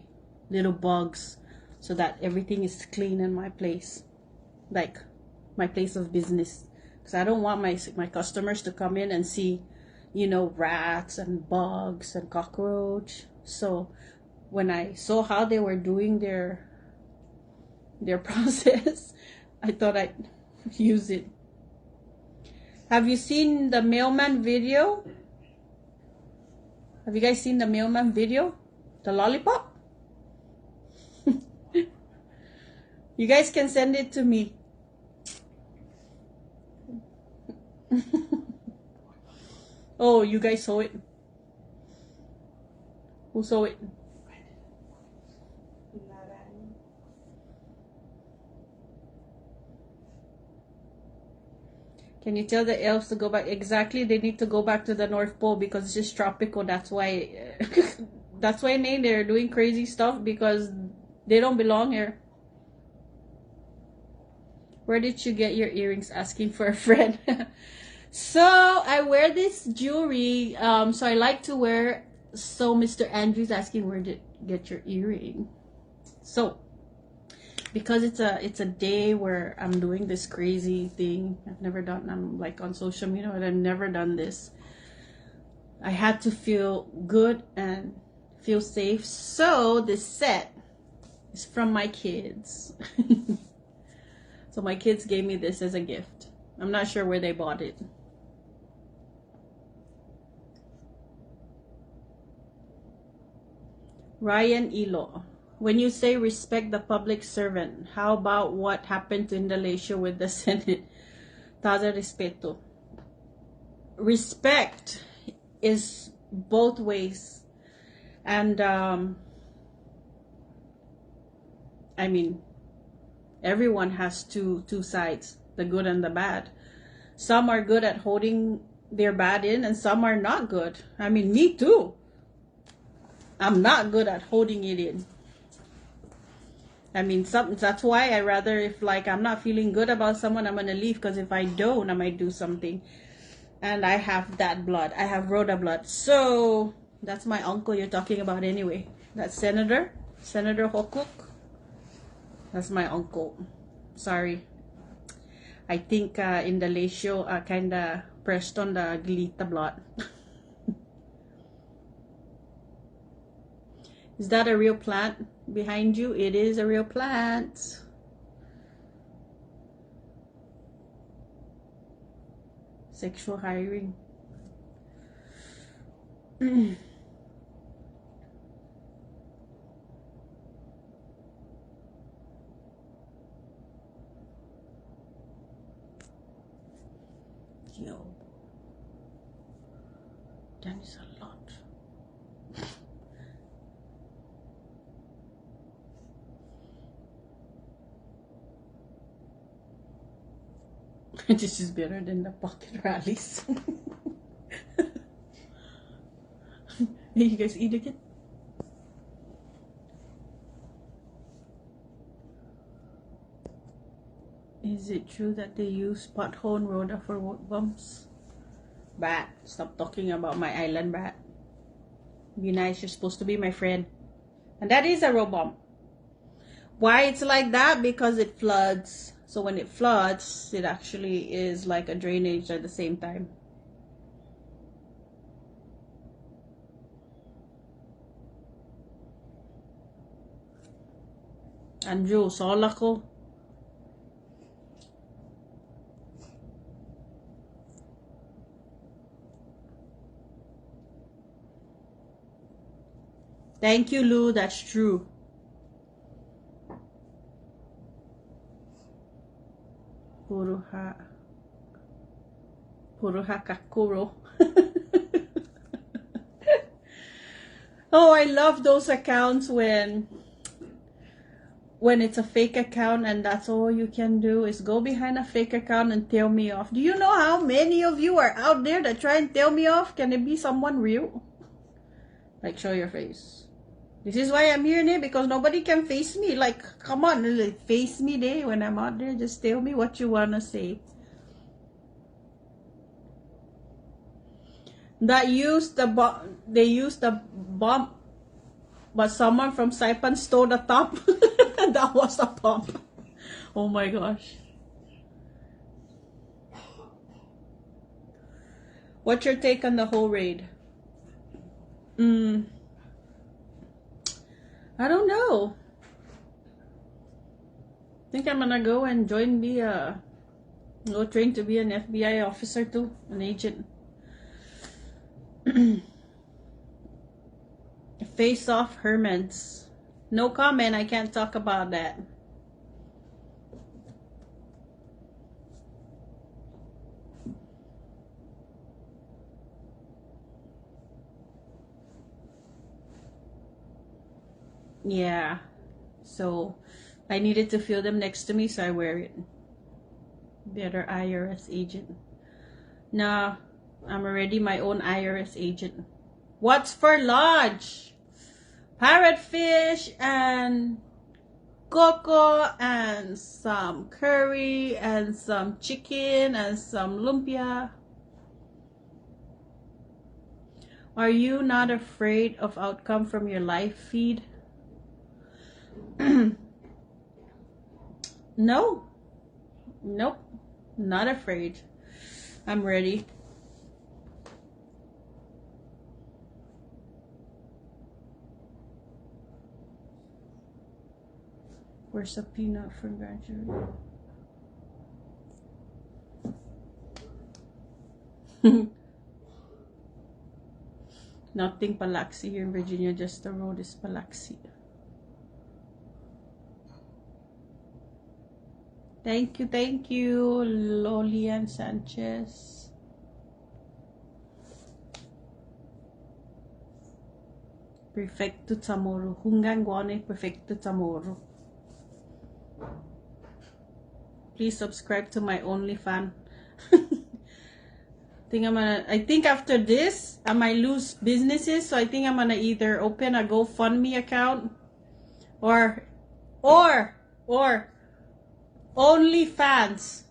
[SPEAKER 1] little bugs, so that everything is clean in my place, like my place of business. Because I don't want my customers to come in and see, rats and bugs and cockroach. So when I saw how they were doing their their process, I thought I'd use it. Have you seen the mailman video? Have you guys seen the mailman video? The lollipop? You guys can send it to me. Oh, you guys saw it? Who saw it? Can you tell the elves to go back? Exactly, they need to go back to the North Pole because it's just tropical. That's why that's why they're doing crazy stuff, because they don't belong here. Where did you get your earrings? Asking for a friend. So I wear this jewelry, so I like to wear. So Mr. Andrew's asking where did you get your earring. So because it's a day where I'm doing this crazy thing I've never done. I'm like on social media, but I've never done this. I had to feel good and feel safe. So this set is from my kids. So my kids gave me this as a gift. I'm not sure where they bought it. Ryan Ilo. When you say respect the public servant, how about what happened to Indonesia with the Senate? Taza respeto. Respect is both ways. And I mean, everyone has two sides, the good and the bad. Some are good at holding their bad in, and some are not good. I mean, me too. I'm not good at holding it in. I mean, that's why I rather, if like I'm not feeling good about someone, I'm gonna leave, because if I don't, I might do something. And I have that blood. I have Rhoda blood. So that's my uncle you're talking about anyway. That's Senator Hokuk. That's my uncle. Sorry. I think in the Lacio kinda pressed on the Glita blood. Is that a real plant behind you? It is a real plant. Sexual hiring. Yo. That is a lot. This is better than the pocket rallies. Hey, you guys eat again? Is it true that they use pothole and Rhoda for work bumps? Bat, stop talking about my island bat. Be nice, you're supposed to be my friend. And that is a road bump. Why it's like that? Because it floods. So when it floods, it actually is like a drainage at the same time. Andrew, sola ko. Thank you, Lou. That's true. Puruha Kakuro. Oh, I love those accounts when it's a fake account and that's all you can do is go behind a fake account and tell me off. Do you know how many of you are out there that try and tell me off? Can it be someone real? Like, show your face. This is why I'm here, ne? Because nobody can face me. Like, come on, like, face me, ne? When I'm out there, just tell me what you wanna say. They used the bomb, but someone from Saipan stole the top. That was a pump. Oh my gosh. What's your take on the whole raid? I don't know. Think I'm gonna go and go train to be an FBI officer too, an agent. Face off Hermans. No comment, I can't talk about that. Yeah, so I needed to feel them next to me, so I wear it. Better IRS agent. Nah, I'm already my own IRS agent. What's for lunch? Parrotfish and cocoa and some curry and some chicken and some lumpia. Are you not afraid of outcome from your live feed? No. Nope. Not afraid. I'm ready. Where's a peanut for graduate? Nothing Palaxi here in Virginia, just the road is Palaxi. Thank you, Lolian Sanchez. Perfecto Tamoro. Hungangwane Perfecto Tamoro. Please subscribe to my OnlyFans. I think after this I might lose businesses, so I think I'm gonna either open a GoFundMe account or OnlyFans.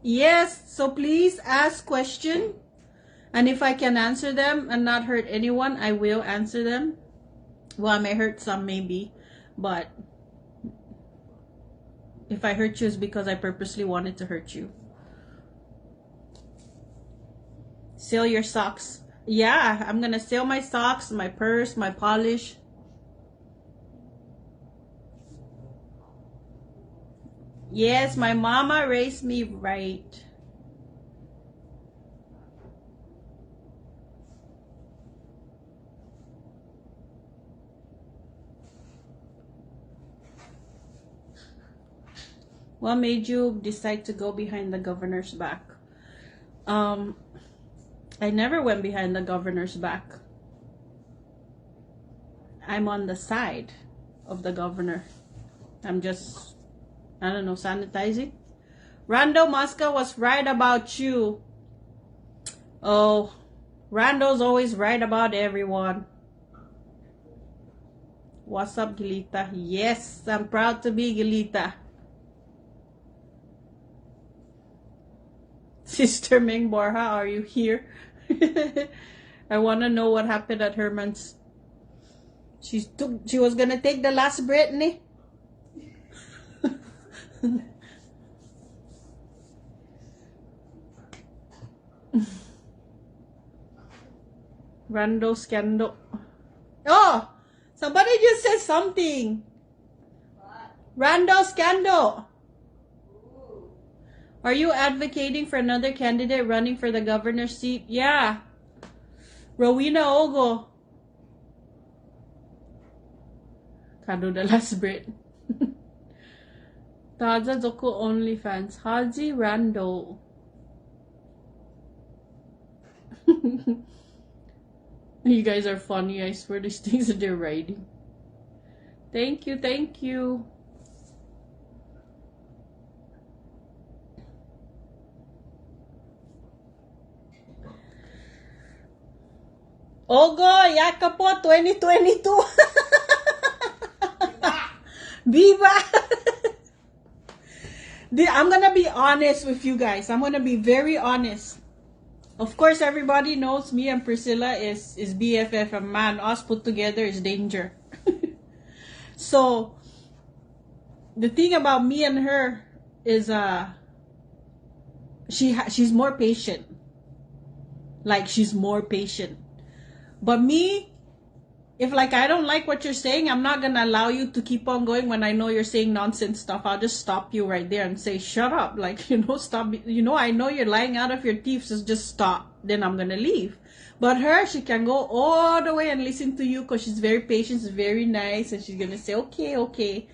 [SPEAKER 1] Yes, so please ask questions, and if I can answer them and not hurt anyone, I will answer them. Well, I may hurt some maybe, but if I hurt you, it's because I purposely wanted to hurt you. Sell your socks. Yeah, I'm gonna sell my socks, my purse, my polish. Yes, my mama raised me right. What made you decide to go behind the governor's back? I never went behind the governor's back. I'm on the side of the governor. I'm just, I don't know, sanitizing. Rando Mosca was right about you. Oh, Rando's always right about everyone. What's up, Gilita? Yes, I'm proud to be Gilita. Sister Ming Borja, are you here? I want to know what happened at Herman's. She was gonna take the last Brittany. Rando scandal. Oh, somebody just said something.
[SPEAKER 2] What?
[SPEAKER 1] Rando scandal.
[SPEAKER 2] Ooh.
[SPEAKER 1] Are you advocating for another candidate running for the governor's seat? Yeah. Rowina Ogo. Kado the last Brit. Taza Zoko OnlyFans. Haji Rando. You guys are funny. I swear these things that they're writing. Thank you, thank you. Ogo, yaka po 2022. Viva! I'm gonna be honest with you guys. I'm gonna be very honest. Of course, everybody knows me and Priscilla is BFF, and man, us put together is danger. So, the thing about me and her is, she's more patient. Like, she's more patient. But me, if like I don't like what you're saying, I'm not gonna allow you to keep on going when I know you're saying nonsense stuff. I'll just stop you right there and say, shut up. Like, stop. I know you're lying out of your teeth, so just stop. Then I'm gonna leave. But her, she can go all the way and listen to you because she's very patient, she's very nice, and she's gonna say, okay, okay.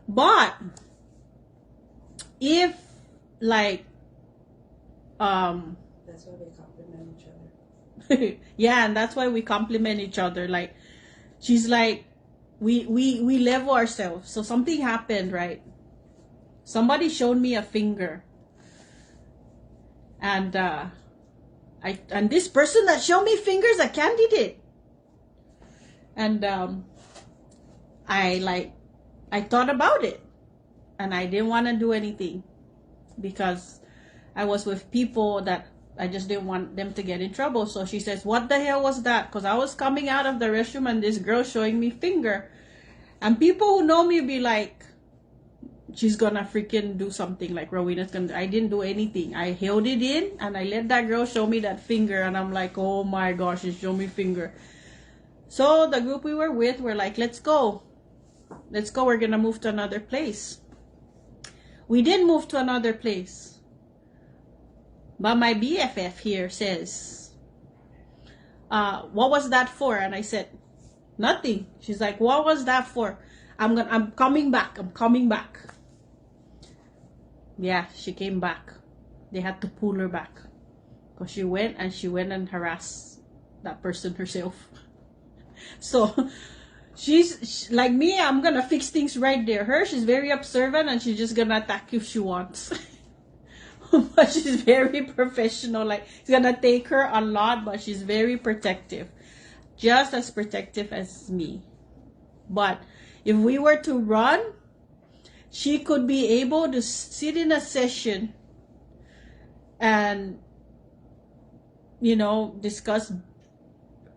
[SPEAKER 1] But if like
[SPEAKER 2] that's why they compliment each other.
[SPEAKER 1] yeah, and that's why we compliment each other. Like, she's like, we level ourselves. So something happened, right? Somebody showed me a finger, and this person that showed me fingers, a candidate, and I thought about it, and I didn't want to do anything because I was with people that I just didn't want them to get in trouble. So she says, what the hell was that? Because I was coming out of the restroom and this girl showing me finger. And people who know me be like, she's gonna freaking do something. Like, Rowina's gonna... I didn't do anything. I held it in and I let that girl show me that finger. And I'm like, oh my gosh, she showed me finger. So the group we were with were like, let's go. Let's go. We're gonna move to another place. We did move to another place. But my BFF here says, what was that for? And I said, nothing. She's like, what was that for? I'm coming back. I'm coming back. Yeah, she came back. They had to pull her back. Because she went and harassed that person herself. So, she's like me, I'm going to fix things right there. Her, she's very observant and she's just going to attack if she wants. But she's very professional. Like, it's gonna take her a lot, but she's very protective, just as protective as me. But if we were to run, she could be able to sit in a session and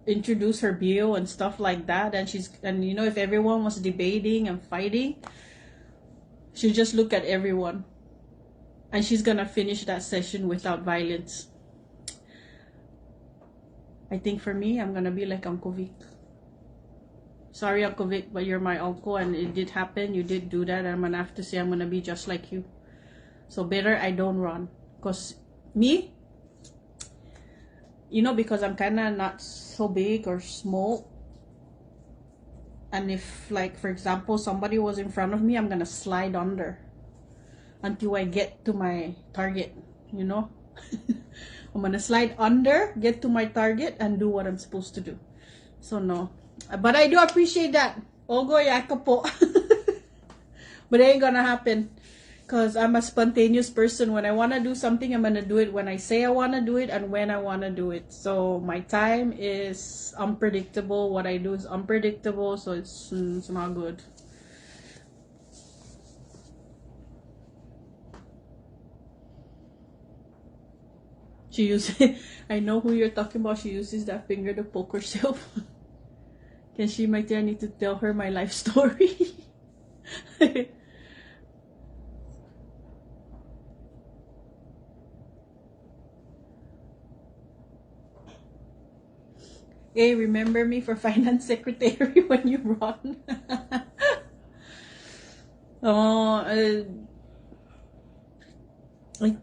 [SPEAKER 1] introduce her bill and stuff like that. And if everyone was debating and fighting, she'll just look at everyone. And she's gonna finish that session without violence. I think for me, I'm gonna be like Uncle Vic. Sorry, Uncle Vic, but you're my uncle and it did happen. You did do that. I'm gonna have to say I'm gonna be just like you. So better I don't run. Because me, because I'm kind of not so big or small. And if, like, for example, somebody was in front of me, I'm gonna slide under until I get to my target, I'm gonna slide under, get to my target, and do what I'm supposed to do. So no. But I do appreciate that. Ogo yaka po. But it ain't gonna happen. Because I'm a spontaneous person. When I want to do something, I'm gonna do it when I say I want to do it and when I want to do it. So my time is unpredictable. What I do is unpredictable. So it's not good. She uses, I know who you're talking about. She uses that finger to poke herself. Can she, my dear, I need to tell her my life story. Hey, remember me for finance secretary when you run.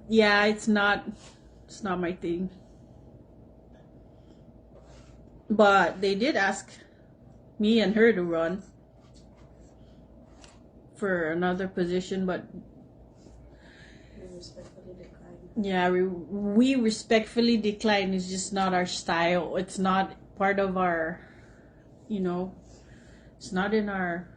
[SPEAKER 1] Yeah, it's not my thing. But they did ask me and her to run for another position, but
[SPEAKER 2] We respectfully decline.
[SPEAKER 1] yeah, we respectfully decline. It's just not our style. It's not part of our, it's not in our.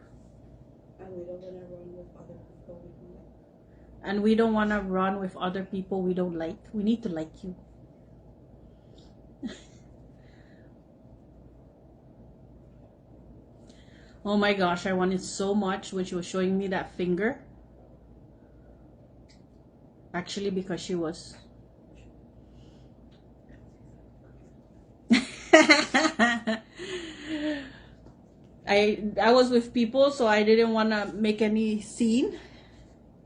[SPEAKER 2] And we don't want to run with other people we don't like.
[SPEAKER 1] And we don't want to run with other people we don't like. We need to like you. Oh my gosh, I wanted so much when she was showing me that finger. Actually, because she was. I was with people, so I didn't want to make any scene.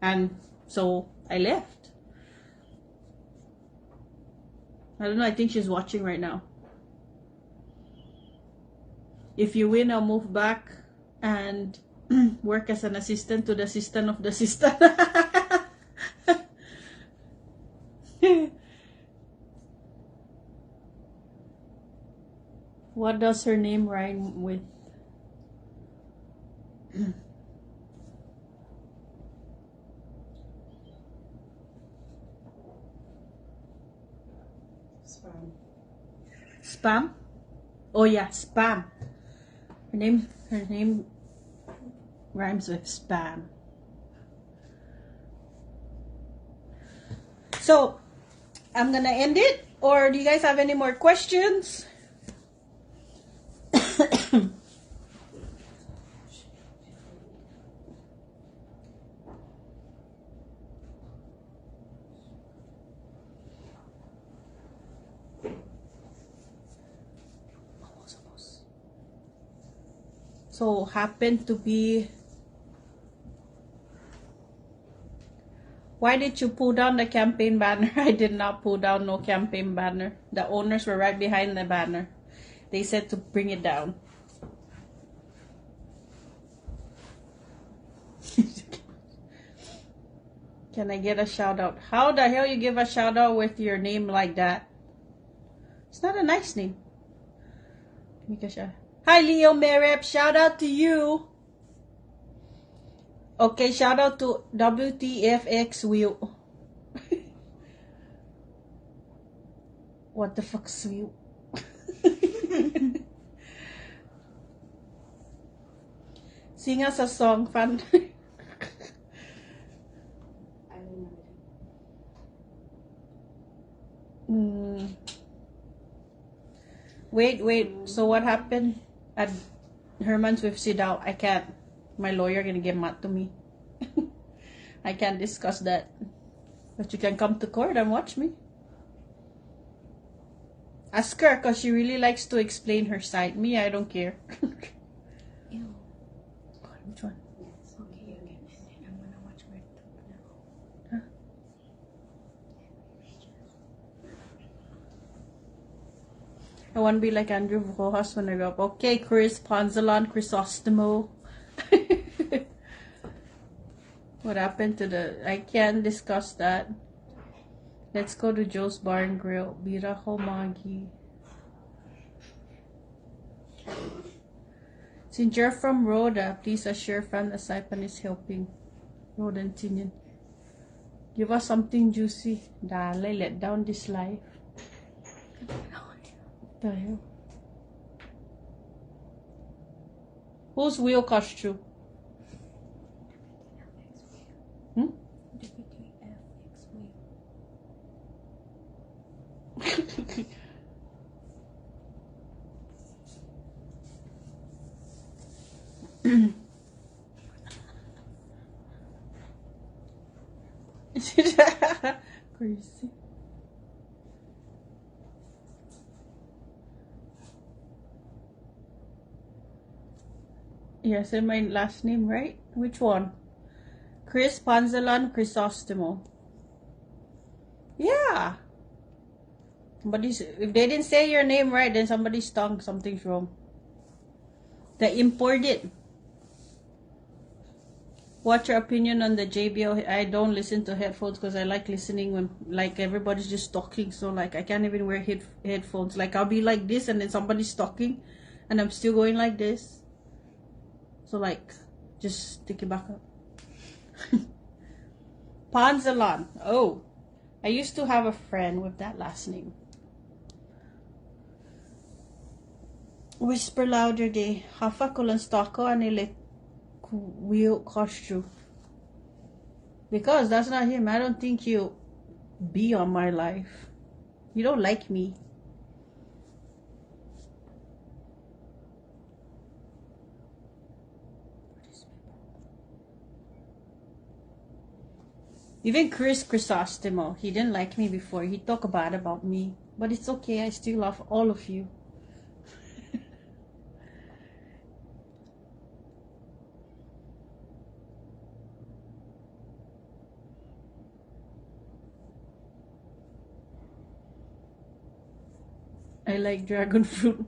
[SPEAKER 1] And so I left. I don't know, I think she's watching right now. If you win, I'll move back and work as an assistant to the assistant of the assistant. What does her name rhyme with?
[SPEAKER 2] Spam.
[SPEAKER 1] Spam? Oh yeah, spam. Her name rhymes with spam. So, I'm gonna end it. Or do you guys have any more questions? So, happened to be... Why did you pull down the campaign banner? I did not pull down no campaign banner. The owners were right behind the banner. They said to bring it down. Can I get a shout out? How the hell you give a shout out with your name like that? It's not a nice name. Make a shout. Hi Leo Merep, shout out to you. Okay, shout out to WTFX Wheel. What the fuck's Wheel? Sing us a song, fun. Wait. So what happened at Herman's with Sidao? I can't. My lawyer gonna get mad to me. I can't discuss that. But you can come to court and watch me. Ask her, because she really likes to explain her side. Me, I don't care.
[SPEAKER 2] Ew.
[SPEAKER 1] Which one?
[SPEAKER 2] Yes. Okay, you can end it. I'm gonna watch my now.
[SPEAKER 1] Huh? I want to be like Andrew Rojas when I grow up. Okay, Chris, Ponzalon, Chrysostomo. What happened to the... I can't discuss that. Let's go to Joe's Bar and Grill. Biraho Magi. Since you're from Rhoda, please assure Fran the Saipan is helping. Rhoda and Tinian. Give us something juicy. Dale, let down this life. What the hell? Whose wheel costume? Hmm? Crazy. Yeah, I said my last name right? Which one? Chris Panzalan Chrysostomo. Yeah. If they didn't say your name right, then somebody's tongue, something's wrong. The imported. What's your opinion on the JBL? I don't listen to headphones because I like listening when like everybody's just talking. So like I can't even wear headphones. Like I'll be like this and then somebody's talking and I'm still going like this. So like just take it back up. Panzalon. Oh, I used to have a friend with that last name. Whisper louder day. Hafa kulan stako anile wheel costume. Because that's not him. I don't think you be on my life. You don't like me. Even Chris Chrysostomo, he didn't like me before. He talked bad about me. But it's okay. I still love all of you. I like dragon fruit.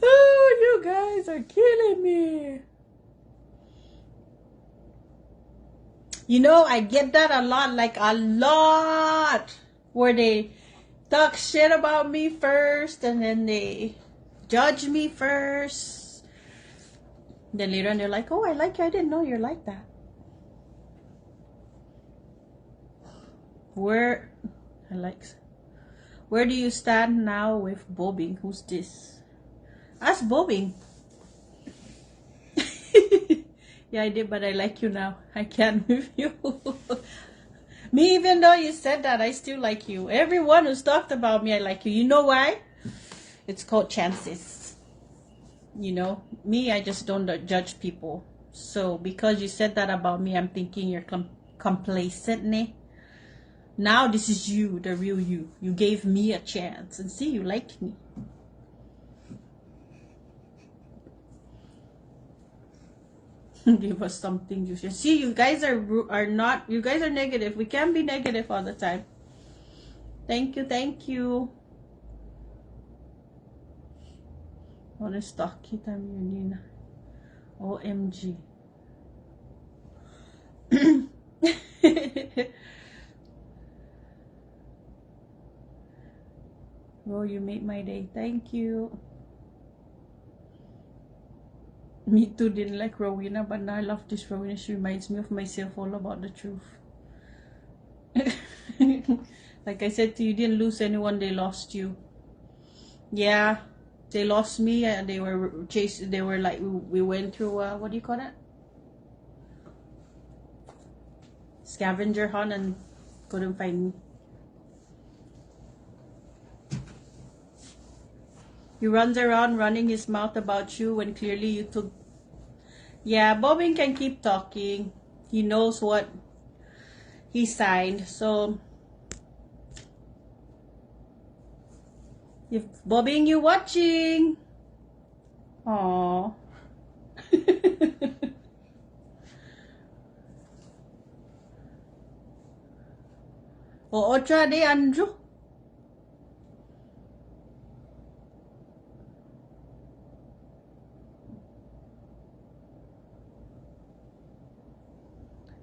[SPEAKER 1] Oh, you guys are killing me. You know, I get that a lot, like a lot, where they talk shit about me first and then they judge me first. Then later on they're like, oh, I like you. I didn't know you're like that. Where do you stand now with Bobbing? Who's this? Ask Bobbing. Yeah, I did, but I like you now. I can't with you. Me, even though you said that, I still like you. Everyone who's talked about me, I like you. You know why? It's called chances. You know, me, I just don't judge people. So because you said that about me, I'm thinking you're complacent, ne? Now this is you, the real you. You gave me a chance, and see, you liked me. Give us something you should see. You guys are not. You guys are negative. We can't be negative all the time. Thank you, thank you. Honest talk, kita your Nina. OMG. Oh, you made my day. Thank you. Me too didn't like Rowina, but now I love this Rowina. She reminds me of myself, all about the truth. Like I said to you, didn't lose anyone, they lost you. Yeah, they lost me and they were chased. They were like, we went through, what do you call that? Scavenger hunt and couldn't find me. He runs around running his mouth about you when clearly you took. Yeah, Bobbing can keep talking. He knows what he signed. So, if Bobbing, you watching? Aww. O otra de Andrew.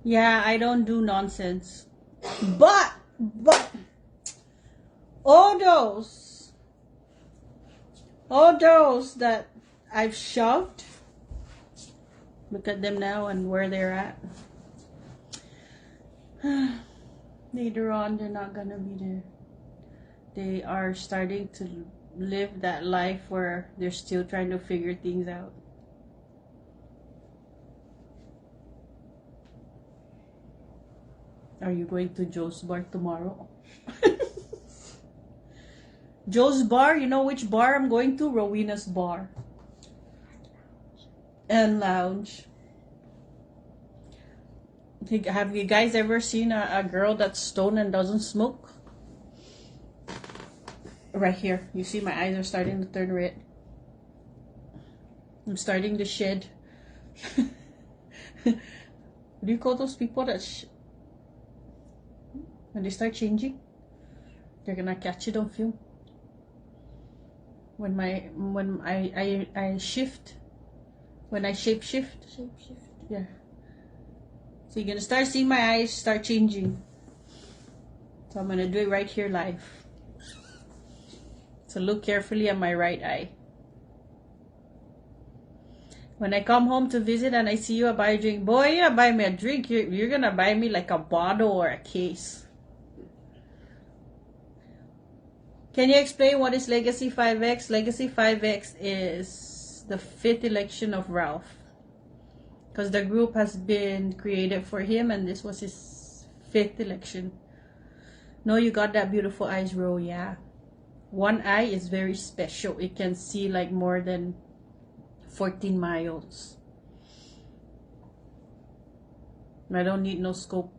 [SPEAKER 1] Yeah, I don't do nonsense. But all those that I've shoved, look at them now and where they're at. Later on, they're not gonna be there. They are starting to live that life where they're still trying to figure things out. Are you going to Joe's bar tomorrow? Joe's bar? You know which bar I'm going to? Rowina's bar. And lounge. Have you guys ever seen a girl that's stoned and doesn't smoke? Right here. You see my eyes are starting to turn red. I'm starting to shed. What do you call those people that when they start changing? They're gonna catch it on film. When I shift, when I shape shift. Yeah. So you're gonna start seeing my eyes start changing. So I'm gonna do it right here live. So look carefully at my right eye. When I come home to visit and I see you, I buy a drink. Boy, you're gonna buy me a drink. You're gonna buy me like a bottle or a case. Can you explain what is Legacy 5X? Legacy 5X is the 5th election of Ralph. Because the group has been created for him and this was his 5th election. No, you got that beautiful eyes, Ro. Yeah. One eye is very special. It can see like more than 14 miles. I don't need no scope.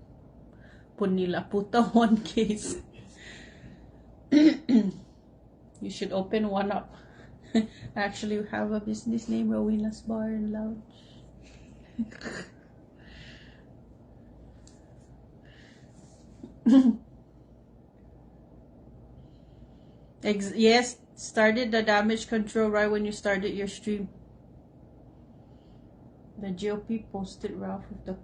[SPEAKER 1] Put nila puta one case. You should open one up. I actually have a business name, Rowina's Bar and Lounge. Yes, started the damage control right when you started your stream. The GOP posted Ralph with the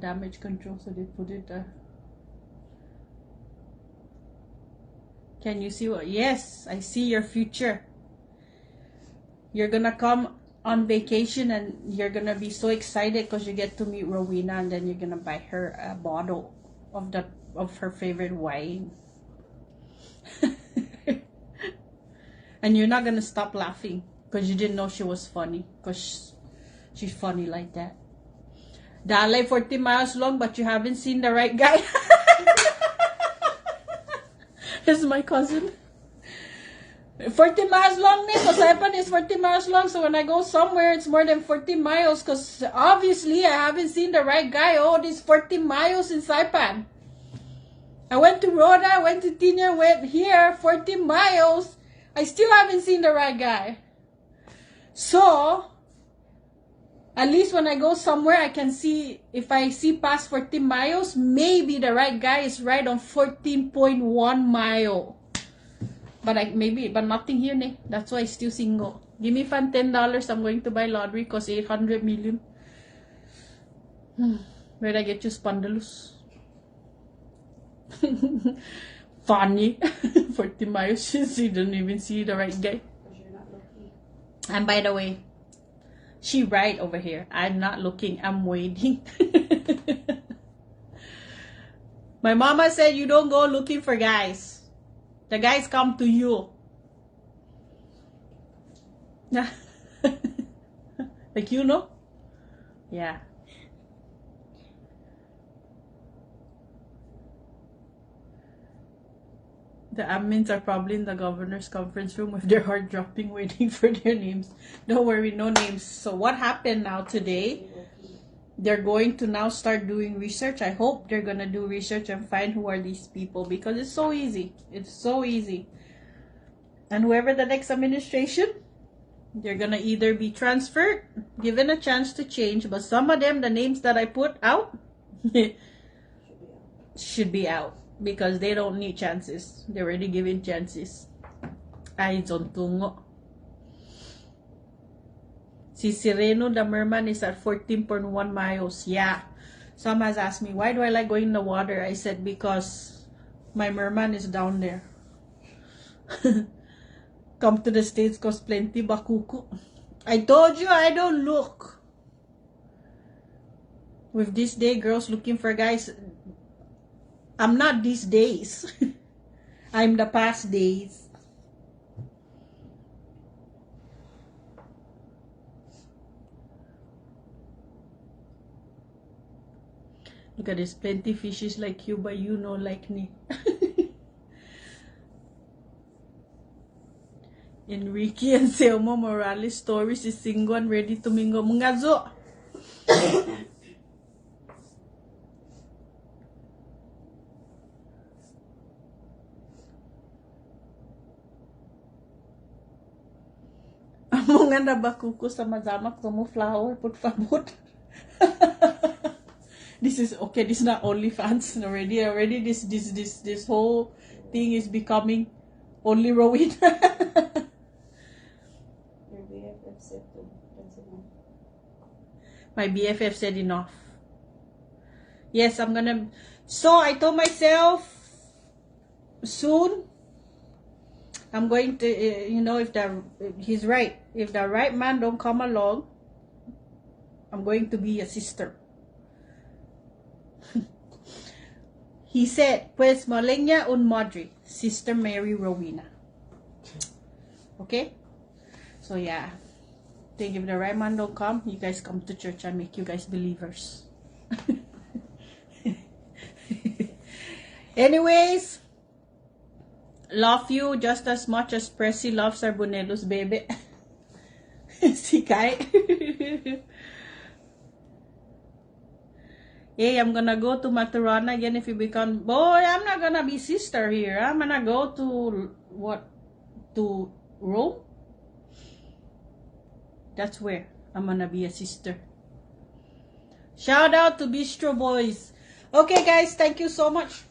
[SPEAKER 1] damage control, so they put it there. Can you see what? Yes, I see your future. You're gonna come on vacation and you're gonna be so excited because you get to meet Rowina, and then you're gonna buy her a bottle of her favorite wine. And you're not gonna stop laughing because you didn't know she was funny, because she's funny like that. Dalay 40 miles long, but you haven't seen the right guy. This is my cousin. 40 miles long, Saipan is 40 miles long. So when I go somewhere, it's more than 40 miles, because obviously I haven't seen the right guy. Oh, these 40 miles in Saipan. I went to Rhoda, I went to Tina, went here, 40 miles. I still haven't seen the right guy. So at least when I go somewhere, I can see, if I see past 40 miles, maybe the right guy is right on 14.1 mile. But but nothing here, ne? That's why I'm still single. Give me fun $10, I'm going to buy lottery, cost 800 million. Where'd I get you spondylus? Funny. 40 miles, she didn't even see the right guy. And by the way, she right over here. I'm not looking, I'm waiting. My mama said you don't go looking for guys. The guys come to you. Like, you know? Yeah. The admins are probably in the governor's conference room with their heart dropping, waiting for their names. Don't worry, no names. So what happened now today? They're going to now start doing research. I hope they're going to do research and find who are these people, because it's so easy. It's so easy. And whoever the next administration, they're going to either be transferred, given a chance to change, but some of them, the names that I put out, should be out. Because they don't need chances. They're already giving chances. Ay, zontungo. Si Sireno the merman is at 14.1 miles. Yeah. Some has asked me, why do I like going in the water? I said, because my merman is down there. Come to the States, cause plenty bakuko. I told you I don't look. With this day, girls looking for guys. I'm not these days. I'm the past days. Look at this, plenty fishes like you, but you know like me. Enrique and Selma Morales stories is single and ready to mingle. Mungazo. Mga nabakuko sa mazamak tomo flower put favor. This is okay, this is not OnlyFans already this whole thing is becoming only Rowina.
[SPEAKER 2] Your BFF said that's enough.
[SPEAKER 1] My BFF said enough. Yes, I'm gonna. So I told myself soon I'm going to, if he's right. If the right man don't come along, I'm going to be a sister. He said, pues Malenya un madre, Sister Mary Rowina. Okay? So yeah. Think if the right man don't come, you guys come to church and make you guys believers. Anyways, love you just as much as Pressy loves our Bonelos baby. Si Kai. Hey, I'm gonna go to Maturana again if you become... Boy, I'm not gonna be sister here. I'm gonna go to... What? To Rome? that's where I'm gonna be a sister. Shout out to Bistro Boys. Okay, guys, thank you so much.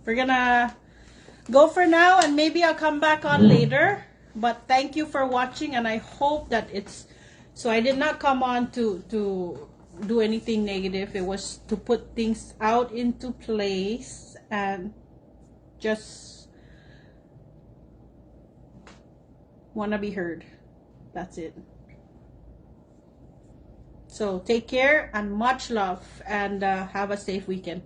[SPEAKER 1] We're gonna go for now, and maybe I'll come back on later. But thank you for watching, and I hope that it's... So I did not come on to do anything negative. It was to put things out into place and just want to be heard. That's it. So take care and much love, and have a safe weekend.